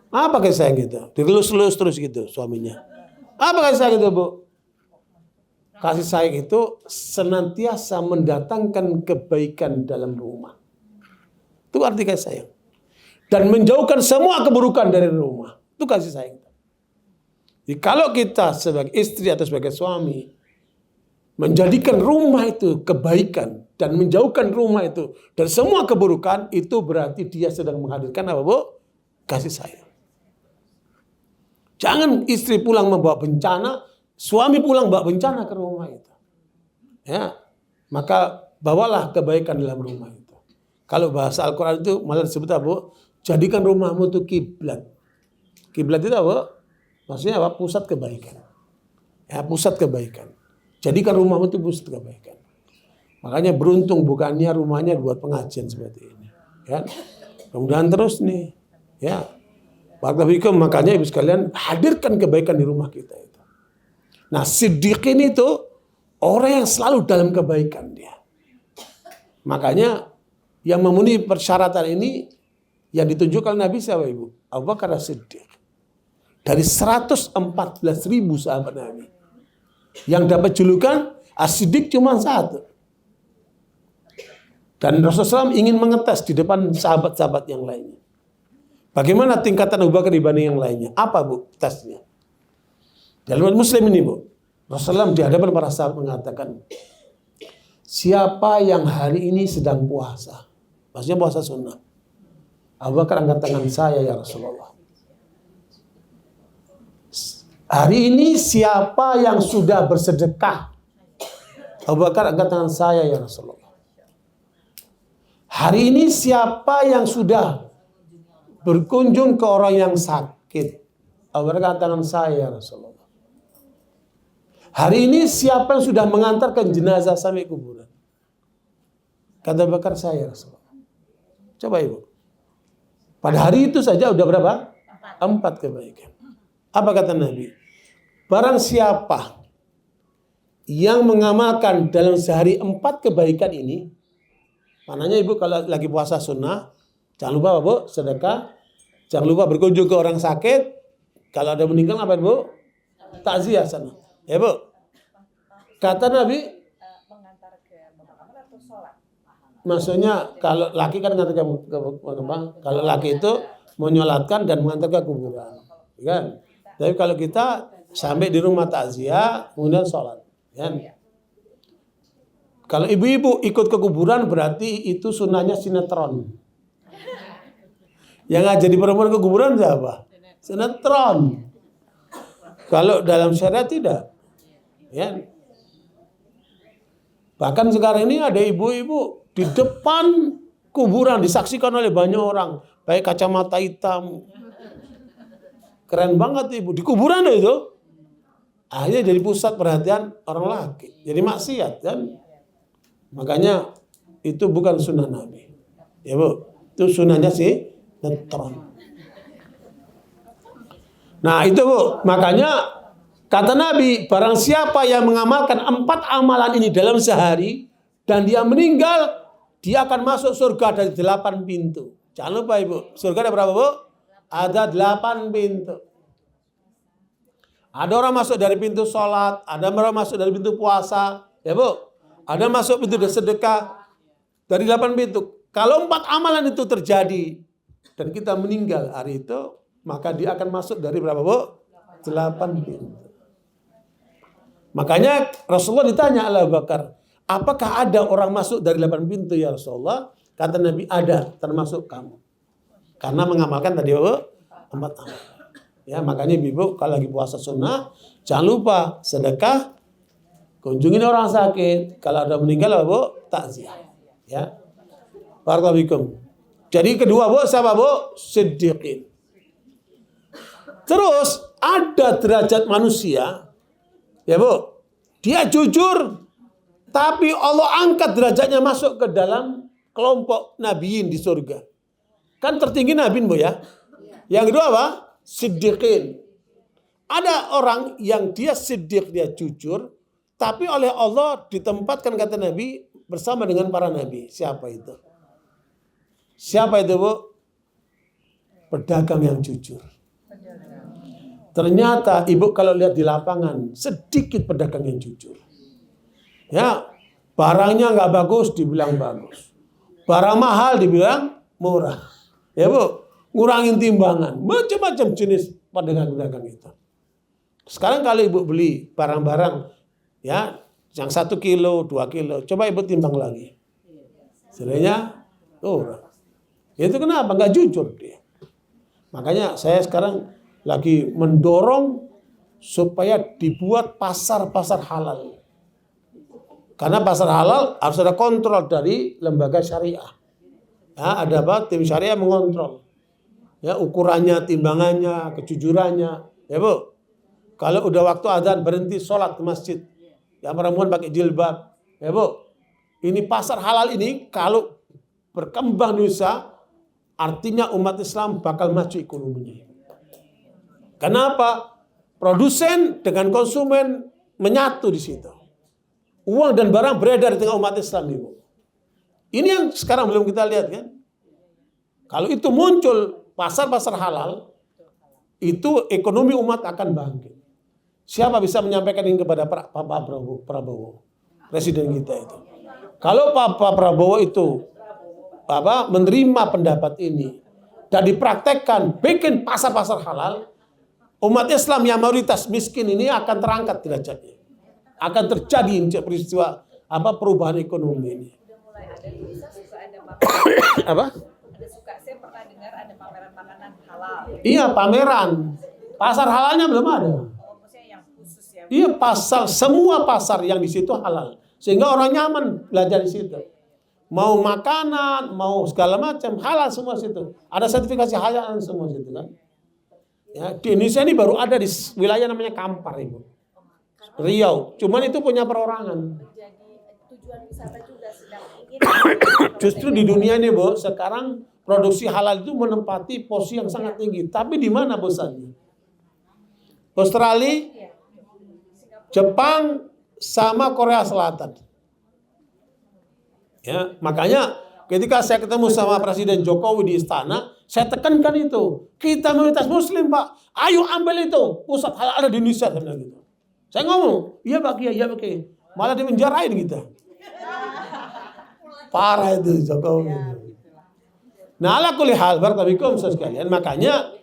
Apa kasih sayang gitu? Dilus-lus terus gitu suaminya. Apa kasih sayang itu Bu? Kasih sayang itu senantiasa mendatangkan kebaikan dalam rumah. Itu arti kasih sayang. Dan menjauhkan semua keburukan dari rumah. Itu kasih sayang. Jadi kalau kita sebagai istri atau sebagai suami menjadikan rumah itu kebaikan dan menjauhkan rumah itu dari semua keburukan, itu berarti dia sedang menghadirkan apa Bu? Kasih sayang. Jangan istri pulang membawa bencana, suami pulang bawa bencana ke rumah itu. Ya, maka bawalah kebaikan dalam rumah itu. Kalau bahasa Al-Quran itu malah disebut apa? Jadikan rumahmu itu kiblat. Kiblat itu apa? Maksudnya apa? Pusat kebaikan. Ya, pusat kebaikan. Jadikan rumahmu itu pusat kebaikan. Makanya beruntung bukannya rumahnya buat pengajian seperti ini. Ya, mudah-mudahan terus nih. Ya, Barakallahu, makanya ibu sekalian hadirkan kebaikan di rumah kita itu. Nah, siddiqin itu orang yang selalu dalam kebaikan dia. Makanya yang memenuhi persyaratan ini yang ditunjukkan Nabi siapa Ibu? Abu Bakar As-Siddiq. Dari 114.000 sahabat Nabi. Yang dapat julukan As-Siddiq cuma 1. Dan Rasulullah SAW ingin mengetes di depan sahabat-sahabat yang lainnya. Bagaimana tingkatan Abu Bakar dibanding yang lainnya? Apa Bu tesnya? Dalam Muslim ini Bu, Rasulullah di hadapan para sahabat mengatakan, siapa yang hari ini sedang puasa? Maksudnya puasa sunnah. Abu Bakar angkat tangan, saya ya Rasulullah. Hari ini siapa yang sudah bersedekah? Abu Bakar angkat tangan, saya ya Rasulullah. Hari ini siapa yang sudah berkunjung ke orang yang sakit? Abu Bakar angkat tangan, saya ya Rasulullah. Hari ini siapa yang sudah mengantarkan jenazah sampai kuburan? Kata Abu Bakar, saya Rasulullah. Coba ibu. Pada hari itu saja udah berapa? 4 kebaikan. Apa kata Nabi? Barang siapa yang mengamalkan dalam sehari 4 kebaikan ini, maknanya ibu kalau lagi puasa sunnah, jangan lupa Bu, sedekah, jangan lupa berkunjung ke orang sakit, kalau ada meninggal apa Bu? Takziah sana. Ya Bu. Kata Nabi, Mengantar ke pemakaman atau sholat? maksudnya kalau laki kan ngantar ke kalau laki itu menyolatkan dan mengantar ke kuburan, kan? Tapi kalau kita sampai di rumah takziah kemudian sholat, kan? Kalau ibu-ibu ikut ke kuburan berarti itu sunnahnya sinetron. Yang ngajak di perempuan ke kuburan siapa? Sinetron. Kalau dalam syariat tidak, ya. Bahkan sekarang ini ada ibu-ibu di depan kuburan disaksikan oleh banyak orang, pakai kacamata hitam. Keren banget ibu, di kuburan itu. Akhirnya jadi pusat perhatian orang laki. Jadi maksiat kan. Makanya itu bukan sunnah Nabi. Ya Bu, itu sunnahnya sih netron. Nah itu Bu, makanya kata Nabi, barang siapa yang mengamalkan 4 amalan ini dalam sehari dan dia meninggal, dia akan masuk surga dari 8 pintu. Jangan lupa Ibu, surga ada berapa Bu? Ada 8 pintu. Ada orang masuk dari pintu sholat, ada orang masuk dari pintu puasa, ya Bu. Ada masuk pintu sedekah dari 8 pintu. Kalau 4 amalan itu terjadi dan kita meninggal hari itu, maka dia akan masuk dari berapa Bu? 8 pintu. Makanya Rasulullah ditanya oleh Abu Bakar, apakah ada orang masuk dari 8 pintu ya Rasulullah? Kata Nabi, ada, termasuk kamu. Karena mengamalkan tadi Bu, 4 amalan. Ya, makanya ibu kalau lagi puasa sunnah, jangan lupa sedekah, kunjungin orang sakit. Kalau ada meninggal Bu, takziah. Ya. Barakallahu fikum. Jadi kedua Bu, siapa Bu? Siddiqin. Terus ada derajat manusia, ya Bu, dia jujur, tapi Allah angkat derajatnya masuk ke dalam kelompok nabiin di surga. Kan tertinggi nabiin Bu ya. Yang kedua apa? Siddiqin. Ada orang yang dia siddiq, dia jujur, tapi oleh Allah ditempatkan kata Nabi bersama dengan para nabi. Siapa itu? Siapa itu Bu? Pedagang yang jujur. Ternyata ibu kalau lihat di lapangan sedikit pedagang yang jujur. Ya, barangnya nggak bagus dibilang bagus, barang mahal dibilang murah. Ya Bu, ngurangin timbangan, macam-macam jenis pedagang-pedagang itu. Sekarang kalau ibu beli barang-barang, ya, yang 1 kilo, 2 kilo, coba ibu timbang lagi. Sebenarnya, itu kenapa? Nggak jujur dia. Makanya saya sekarang lagi mendorong supaya dibuat pasar-pasar halal. Karena pasar halal harus ada kontrol dari lembaga syariah. Ya, ada apa? Tim syariah mengontrol. Ya, ukurannya, timbangannya, kejujurannya. Ya Bu, kalau udah waktu adzan berhenti sholat ke masjid. Yang perempuan pakai jilbab. Ya Bu, ini pasar halal ini kalau berkembang di Indonesia, artinya umat Islam bakal maju ekonominya. Kenapa? Produsen dengan konsumen menyatu di situ. Uang dan barang beredar di tengah umat Islam, Ibu. Ini yang sekarang belum kita lihat kan. Kalau itu muncul pasar-pasar halal, itu ekonomi umat akan bangkit. Siapa bisa menyampaikan ini kepada Pak Prabowo, presiden kita itu? Kalau Pak Prabowo itu menerima pendapat ini dan dipraktekkan, bikin pasar-pasar halal, umat Islam yang mayoritas miskin ini akan terangkat derajatnya. Akan terjadi peristiwa perubahan ekonomi ini. Apa? Saya pernah dengar ada pameran makanan halal. Iya, pameran. Pasar halalnya belum ada. Maksudnya yang khusus ya. Iya, semua pasar yang di situ halal. Sehingga orang nyaman belajar di situ. Mau makanan, mau segala macam, halal semua situ. Ada sertifikasi halal semua situ kan. Ya, di Indonesia ini baru ada di wilayah namanya Kampar, Ibu. Riau. Cuman itu punya perorangan. Jadi tujuan wisata juga sedang ingin Justru di dunia ini, Bu, sekarang produksi halal itu menempati posisi yang sangat tinggi. Tapi di mana bosannya? Australia, Jepang, sama Korea Selatan. Ya, makanya ketika saya ketemu sama Presiden Jokowi di istana, saya tekankan itu. Kita mayoritas Muslim, Pak. Ayo ambil itu. Pusat halal ada di Indonesia. Saya bilang gitu. Saya ngomong, iya Pak Kiai, iya Pak Kiai. Malah dimenjarain kita. Parah itu Jokowi. Nah, ala kulli hal, barakallahu sekalian. Makanya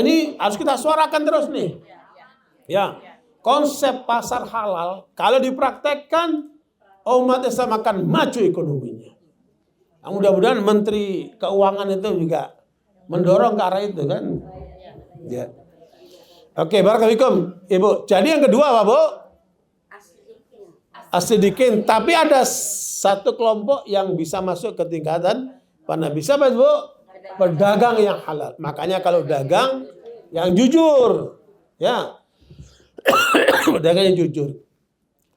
ini harus kita suarakan terus nih. Ya, konsep pasar halal kalau dipraktekkan umat Islam akan maju ekonominya. Nah, mudah-mudahan Menteri Keuangan itu juga mendorong ke arah itu kan. Ya. Oke, barakallahu Ibu. Jadi yang kedua apa, Bu? As-Siddiqin. Tapi ada satu kelompok yang bisa masuk ke tingkatan mana bisa, Bu? Pedagang yang halal. Makanya kalau dagang yang jujur, ya. Pedagang yang jujur.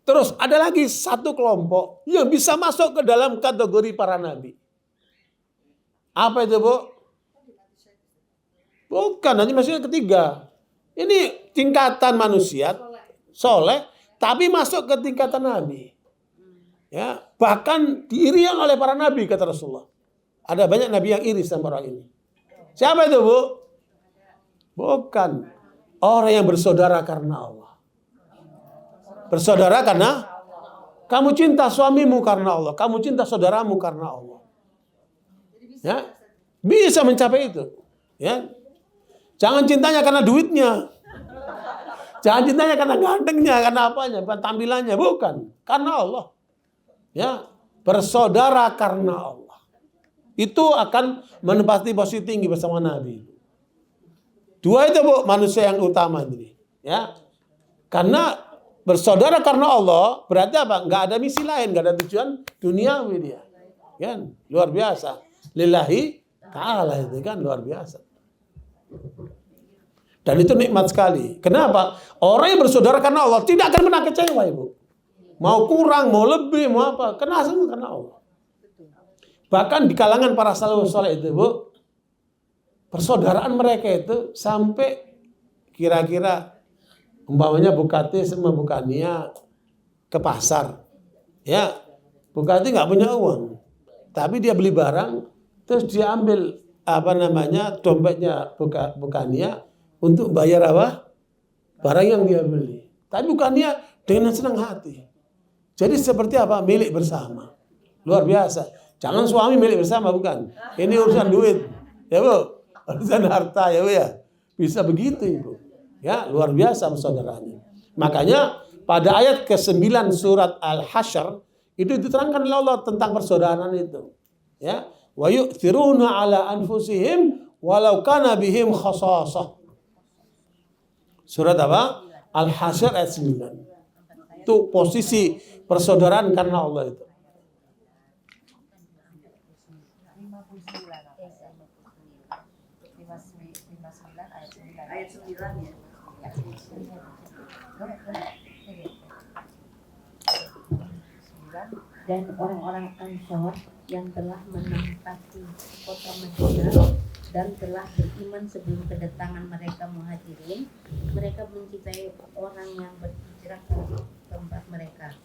Terus ada lagi satu kelompok yang bisa masuk ke dalam kategori para nabi. Apa itu, Bu? Bukan, nanti masuknya ketiga. Ini tingkatan manusia soleh, tapi masuk ke tingkatan nabi. Ya, bahkan diirian oleh para nabi kata Rasulullah. Ada banyak nabi yang iri sama orang ini. Siapa itu, Bu? Bukan orang yang bersaudara karena Allah. Bersaudara karena kamu cinta suamimu karena Allah, kamu cinta saudaramu karena Allah. Ya, bisa mencapai itu. Ya, jangan cintanya karena duitnya, jangan cintanya karena gantengnya, karena apanya, tampilannya, bukan, karena Allah. Ya, bersaudara karena Allah. Itu akan menempati posisi tinggi bersama Nabi. Dua itu, Bu, manusia yang utama ini. Ya, karena bersaudara karena Allah berarti apa? Nggak ada misi lain, nggak ada tujuan duniawi dia. Kan? Luar biasa. Lillahi ta'ala itu kan luar biasa. Dan itu nikmat sekali. Kenapa? Orang yang bersaudara karena Allah tidak akan pernah kecewa, Ibu. Mau kurang, mau lebih, mau apa? Karena semua karena Allah. Bahkan di kalangan para salafus saleh itu, Bu, persaudaraan mereka itu sampai kira-kira umpamanya Bukati sama Bukania ke pasar. Ya, Bukati nggak punya uang. Tapi dia beli barang, terus dia ambil dompetnya Bukania untuk bayar apa? Barang yang dia beli. Tapi Bukania dengan senang hati. Jadi seperti apa? Milik bersama. Luar biasa. Jangan suami milik bersama, bukan. Ini urusan duit. Ya, Bu. Urusan harta, ya, Bu, ya. Bisa begitu, Ibu. Ya, luar biasa persaudaranya. Makanya pada ayat ke-9 surat Al-Hasyr itu diterangkan oleh Allah tentang persaudaraan itu. Ya, wa yu'thiruna ala anfusihim walau kana bihim khasasah. Surat apa? Al-Hasyr ayat 9. Itu posisi persaudaraan karena Allah itu. 59 ayat 9. Ayat 9 ya. Dan orang-orang Ansor yang telah menempati kota Madinah dan telah beriman sebelum kedatangan mereka Muhajirin, mereka mencintai orang yang berhijrah ke tempat mereka,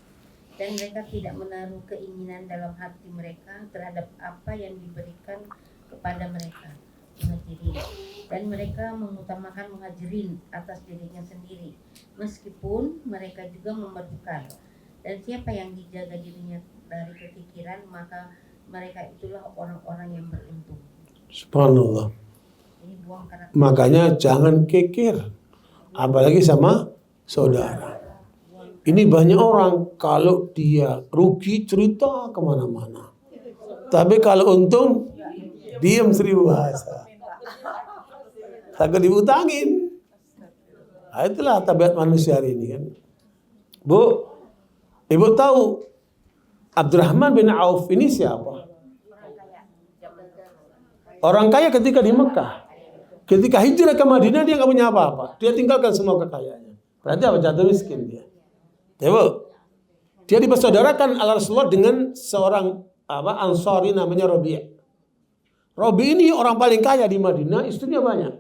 dan mereka tidak menaruh keinginan dalam hati mereka terhadap apa yang diberikan kepada mereka Muhajirin, dan mereka mengutamakan Muhajirin atas dirinya sendiri meskipun mereka juga memerlukan. Dan siapa yang dijaga dirinya dari kefikiran, maka mereka itulah orang-orang yang beruntung. Subhanallah. Ini buang karakter. Makanya jangan kikir, apalagi sama saudara. Ini banyak orang kalau dia rugi cerita kemana-mana, tapi kalau untung diam 1000 bahasa. Takut diutangin. Nah, itulah tabiat manusia hari ini kan. Bu, Ibu tahu Abdurrahman bin Auf ini siapa? Orang kaya ketika di Mekah. Ketika hijrah ke Madinah dia nggak punya apa-apa. Dia tinggalkan semua kekayaannya. Berarti apa? Jatuh miskin dia. Ya, Bu. Dia dipersaudarakan ala Rasulullah dengan seorang Ansari namanya Rabi'. Rabi' ini orang paling kaya di Madinah, istrinya banyak.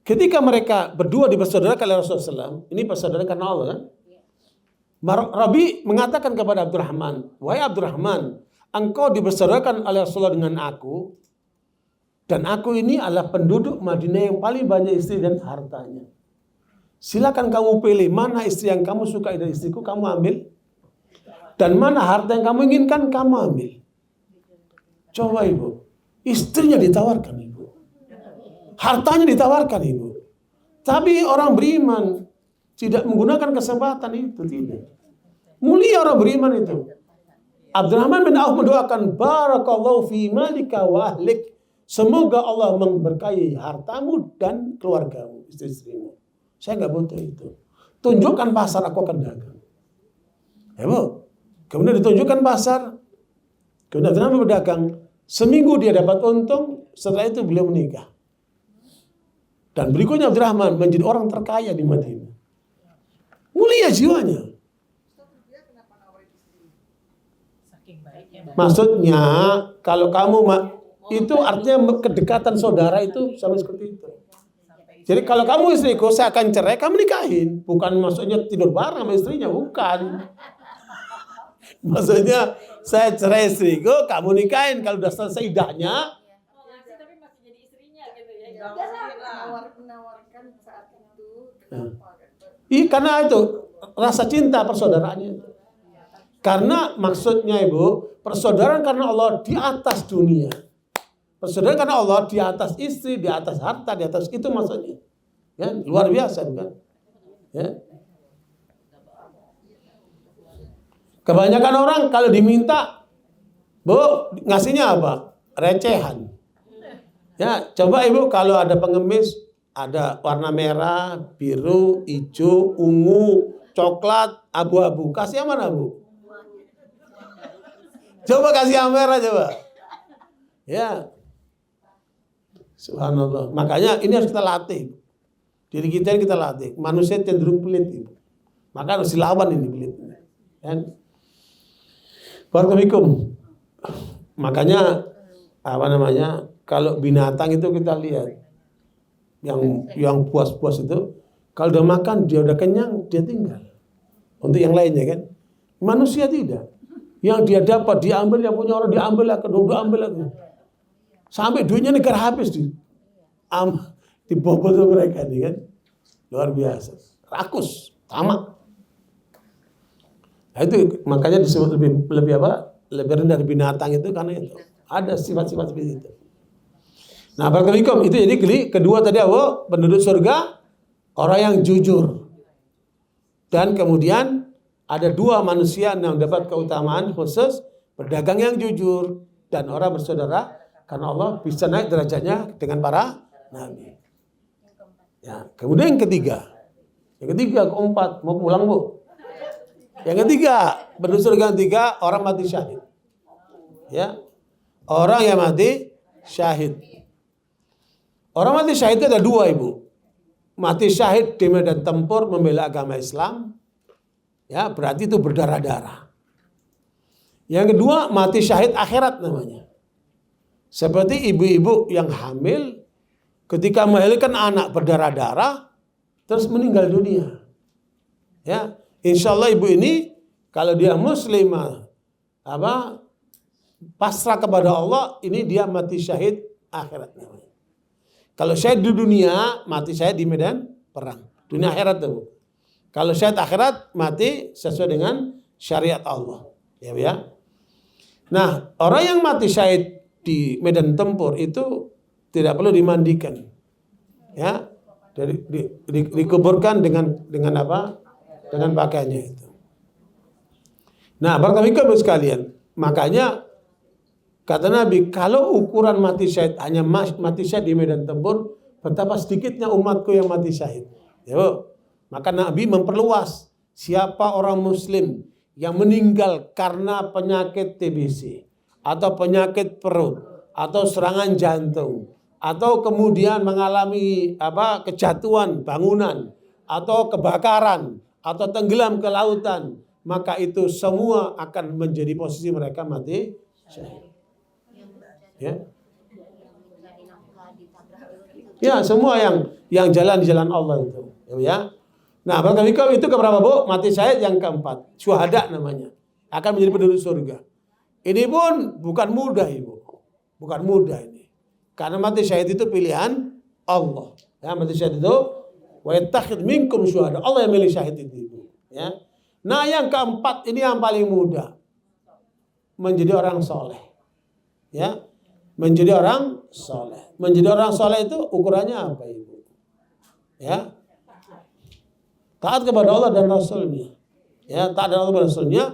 Ketika mereka berdua dipersaudarakan oleh Rasulullah SAW, ini persaudaraan karena Allah kan? Rabi' mengatakan kepada Abdurrahman, wahai Abdurrahman, engkau dipersaudarakan oleh Rasulullah dengan aku, dan aku ini adalah penduduk Madinah yang paling banyak istri dan hartanya. Silakan kamu pilih mana istri yang kamu suka dari istriku, kamu ambil. Dan mana harta yang kamu inginkan, kamu ambil. Coba ibu, istrinya ditawarkan ibu. Hartanya ditawarkan ibu. Tapi orang beriman tidak menggunakan kesempatan itu, tidak. Mulia orang beriman itu. Abdurrahman bin Auf mendoakan, barakallahu fi malika wa ahlik. Semoga Allah memberkahi hartamu dan keluargamu, istri-istrimu. Saya nggak butuh itu. Tunjukkan pasar, aku akan dagang. Ya, Bu. Kemudian ditunjukkan pasar. Kemudian Abdurrahman berdagang. Seminggu dia dapat untung. Setelah itu beliau menikah. Dan berikutnya Abdurrahman menjadi orang terkaya di Madinah. Mulia jiwanya. Maksudnya kalau kamu itu artinya kedekatan saudara itu sama seperti itu. Jadi kalau kamu istriku, saya akan cerai, kamu nikahin. Bukan maksudnya tidur bareng sama istrinya, bukan. Maksudnya saya cerai istriku, kamu nikahin. Kalau udah selesai idahnya, tapi masih jadi istrinya gitu ya. Menawarkan saat itu. Karena itu rasa cinta persaudaraannya. Karena maksudnya ibu, persaudaraan karena Allah di atas dunia. Persaudaraan karena Allah di atas istri, di atas harta, di atas itu maksudnya. Ya, luar biasa bukan? Ya. Kebanyakan orang kalau diminta, Bu, ngasihnya apa? Recehan. Ya, coba ibu kalau ada pengemis, ada warna merah, biru, hijau, ungu, coklat, abu-abu. Kasih yang mana, Bu? Coba kasih yang merah coba. Ya. Subhanallah. Makanya ini harus kita latih. Diri kita latih. Manusia cenderung pelit. Maka harus dilawan ini pelit. Kan? Barakallahu. Makanya kalau binatang itu kita lihat yang puas-puas itu kalau udah makan dia udah kenyang dia tinggal. Untuk yang lainnya kan. Manusia tidak. Yang dia dapat diambil, yang punya orang diambil lagi, diambil lagi. Sampai duitnya negara habis dibobol tuh mereka nih kan. Luar biasa. Rakus, tamak. Nah, itu makanya disebut lebih apa? Lebih rendah dari binatang itu karena itu. Ada sifat-sifat seperti itu. Nah, barakallahu itu jadi kedua tadi apa? Penduduk surga orang yang jujur. Dan kemudian ada dua manusia yang dapat keutamaan khusus, pedagang yang jujur dan orang bersaudara karena Allah bisa naik derajatnya dengan para nabi. Ya, kemudian yang ketiga, keempat mau pulang Bu. Yang ketiga, penduduk surga yang ketiga orang mati syahid. Ya, orang yang mati syahid. Orang mati syahid itu ada dua ibu. Mati syahid di medan tempur membela agama Islam. Ya, berarti itu berdarah-darah. Yang kedua, mati syahid akhirat namanya. Seperti ibu-ibu yang hamil ketika melahirkan anak berdarah-darah terus meninggal dunia. Ya, insya Allah ibu ini kalau dia muslimah pasrah kepada Allah, ini dia mati syahid akhirat namanya. Kalau syahid di dunia, mati syahid di medan perang. Dunia akhirat tuh. Kalau syahid akhirat mati sesuai dengan syariat Allah. Ya. Nah, orang yang mati syahid di medan tempur itu tidak perlu dimandikan. Ya. Dikuburkan dengan apa? Dengan pakaiannya itu. Nah, barakallahu sekalian. Makanya kata Nabi, kalau ukuran mati syahid hanya mati syahid di medan tempur, betapa sedikitnya umatku yang mati syahid. Ya, Bu. Maka Nabi memperluas siapa orang muslim yang meninggal karena penyakit TBC atau penyakit perut atau serangan jantung atau kemudian mengalami kejatuhan bangunan atau kebakaran atau tenggelam ke lautan, maka itu semua akan menjadi posisi mereka mati syahid. Ya. Ya, semua yang jalan di jalan Allah itu. Ya. Nah, barakallahu itu keberapa, Bu? Mati syahid yang keempat. Syuhada namanya. Akan menjadi penduduk surga. Ini pun bukan mudah, Ibu. Bukan mudah ini. Karena mati syahid itu pilihan Allah. Ya, mati syahid itu wa yattakhidh minkum syuhada. Allah yang milih syahid itu, Ibu. Ya. Nah, yang keempat ini yang paling mudah. Menjadi orang soleh. Ya. Menjadi orang soleh. Menjadi orang soleh itu ukurannya apa, Ibu? Ya. Taat kepada Allah dan Rasulnya. Ya, taat kepada Allah dan Rasulnya.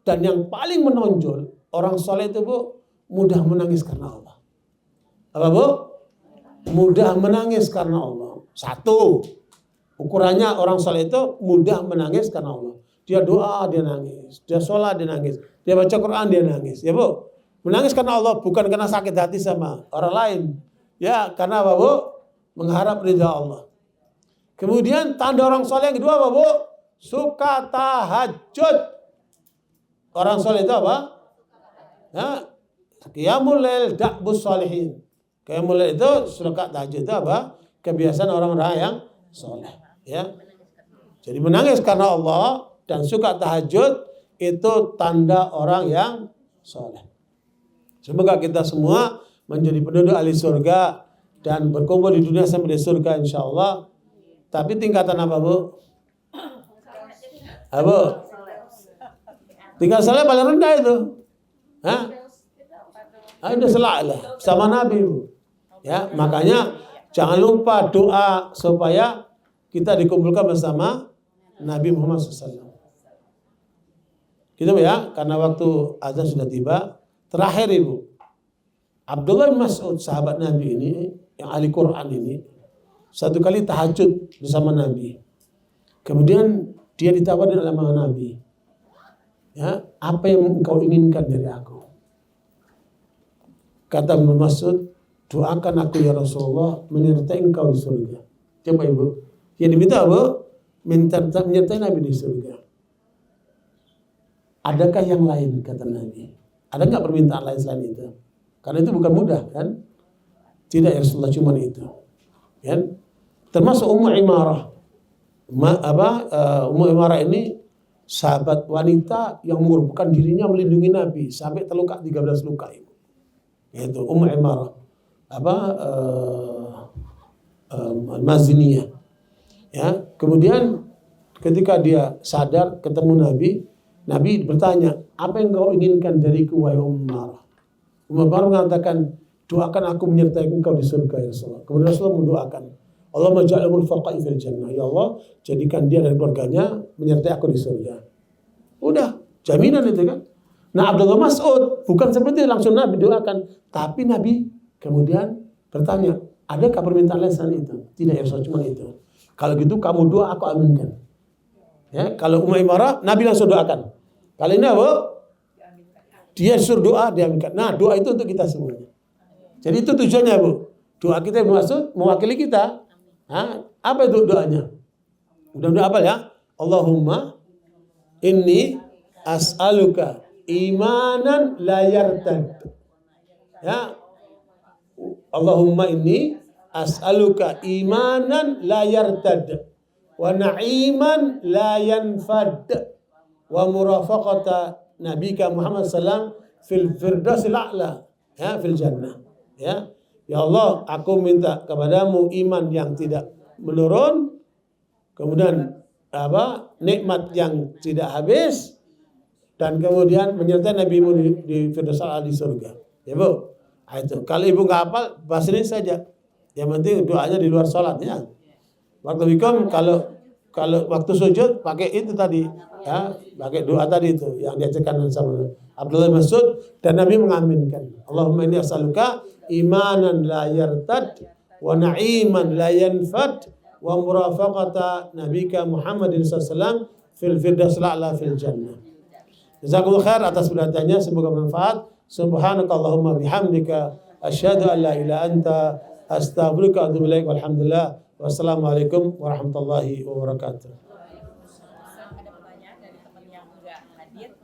Dan yang paling menonjol, orang soleh itu, Bu, mudah menangis karena Allah. Apa, Bu? Mudah menangis karena Allah. Satu, ukurannya orang soleh itu mudah menangis karena Allah. Dia doa, dia nangis. Dia sholat, dia nangis. Dia baca Quran, dia nangis. Ya, Bu? Menangis karena Allah, bukan karena sakit hati sama orang lain. Ya, karena apa, Bu? Mengharap ridha Allah. Kemudian tanda orang soleh yang kedua apa, Bu? Suka tahajud. Orang soleh itu apa? Ya, qiyamul lail da'bus sholihin. Qiyamul lail itu suka tahajud itu apa? Kebiasaan orang-orang yang soleh. Ya. Jadi menangis karena Allah dan suka tahajud itu tanda orang yang soleh. Semoga kita semua menjadi penduduk ahli surga dan berkumpul di dunia sampai di surga insyaallah. Tapi tingkatan apa, Bu? Apa? Tingkat salah paling rendah itu. Hah? Ada salah sama Nabi, Bu. Ya, makanya jangan lupa doa supaya kita dikumpulkan bersama Nabi Muhammad SAW. Gitu ya, karena waktu azan sudah tiba. Terakhir, Ibu, Abdullah bin Mas'ud, sahabat Nabi ini, yang ahli Quran ini, satu kali tahajud bersama Nabi. Kemudian dia ditawari oleh Nabi. Ya, apa yang engkau inginkan dari aku? Kata Ibnu Mas'ud, doakan aku ya Rasulullah menyertai engkau di surga. Coba, Ibu. Yang diminta apa? Menyertai Nabi di surga. Adakah yang lain, kata Nabi? Ada nggak permintaan lain selain itu? Karena itu bukan mudah, kan? Tidak ya Rasulullah, cuma itu. Kan? Termasuk Ummu Imarah. Ummu Imarah ini sahabat wanita yang mengorbankan dirinya melindungi Nabi sampai terluka 13 luka, Ibu. Yaitu Ummu Imarah. Maziniyah. Ya, kemudian ketika dia sadar ketemu Nabi, Nabi bertanya, apa yang kau inginkan dariku, wahai Ummu Imarah? Ummu Imarah mengatakan, doakan aku menyertai engkau di surga ya Rasulullah. Kemudian Rasulullah mendoakan, Allah maj'alul faqa'i fil jannah. Ya Allah, jadikan dia dan keluarganya menyertai aku di surga. Udah, jaminan itu kan. Nah, Abdullah Mas'ud bukan seperti langsung Nabi doakan, tapi Nabi kemudian bertanya, adakah permintaan lain selain itu? Tidak ya Rasulullah, cuma itu. Kalau gitu kamu doa, aku aminkan. Ya, kalau Ummu Imarah, Nabi langsung doakan. Kali ini apa? Dia suruh doa, dia aminkan. Nah, doa itu untuk kita semuanya. Jadi itu tujuannya, Bu. Doa kita yang maksud mewakili kita. Hah? Apa itu doanya? Mudah-mudahan apa ya? Allahumma inni as'aluka imanan la yartad. Ya. Allahumma inni as'aluka imanan la yartad wa na'iman la yanfad wa murafaqata nabika Muhammad sallam fil firdausil a'la, ya, fil jannah. Ya. Ya Allah, aku minta kepadamu iman yang tidak menurun, kemudian nikmat yang tidak habis, dan kemudian menyertai Nabi-Mu di firdausil a'la di surga. Ya, Bu. Itu. Kalau Ibu nggak hafal, bahas ini saja. Yang penting doanya di luar sholat, ya. Waktu bikum kalau waktu sujud pakai itu tadi, ya, pakai doa tadi itu yang diajarkan sama Abdullah Mas'ud, dan Nabi mengaminkan. Allahumma inni as'aluka imanan la yartad wa na'iman la yanfad wa murafaqata nabika Muhammadin sallallahu alaihi wasallam fil firdausil a'la fil jannah. Jazakumullah khair atas perhatiannya, semoga bermanfaat. Subhanakallahumma bihamdika asyhadu an la ilaha anta astaghfiruka wa atubu ilaik. Walhamdulillah. Wassalamualaikum warahmatullahi wabarakatuh.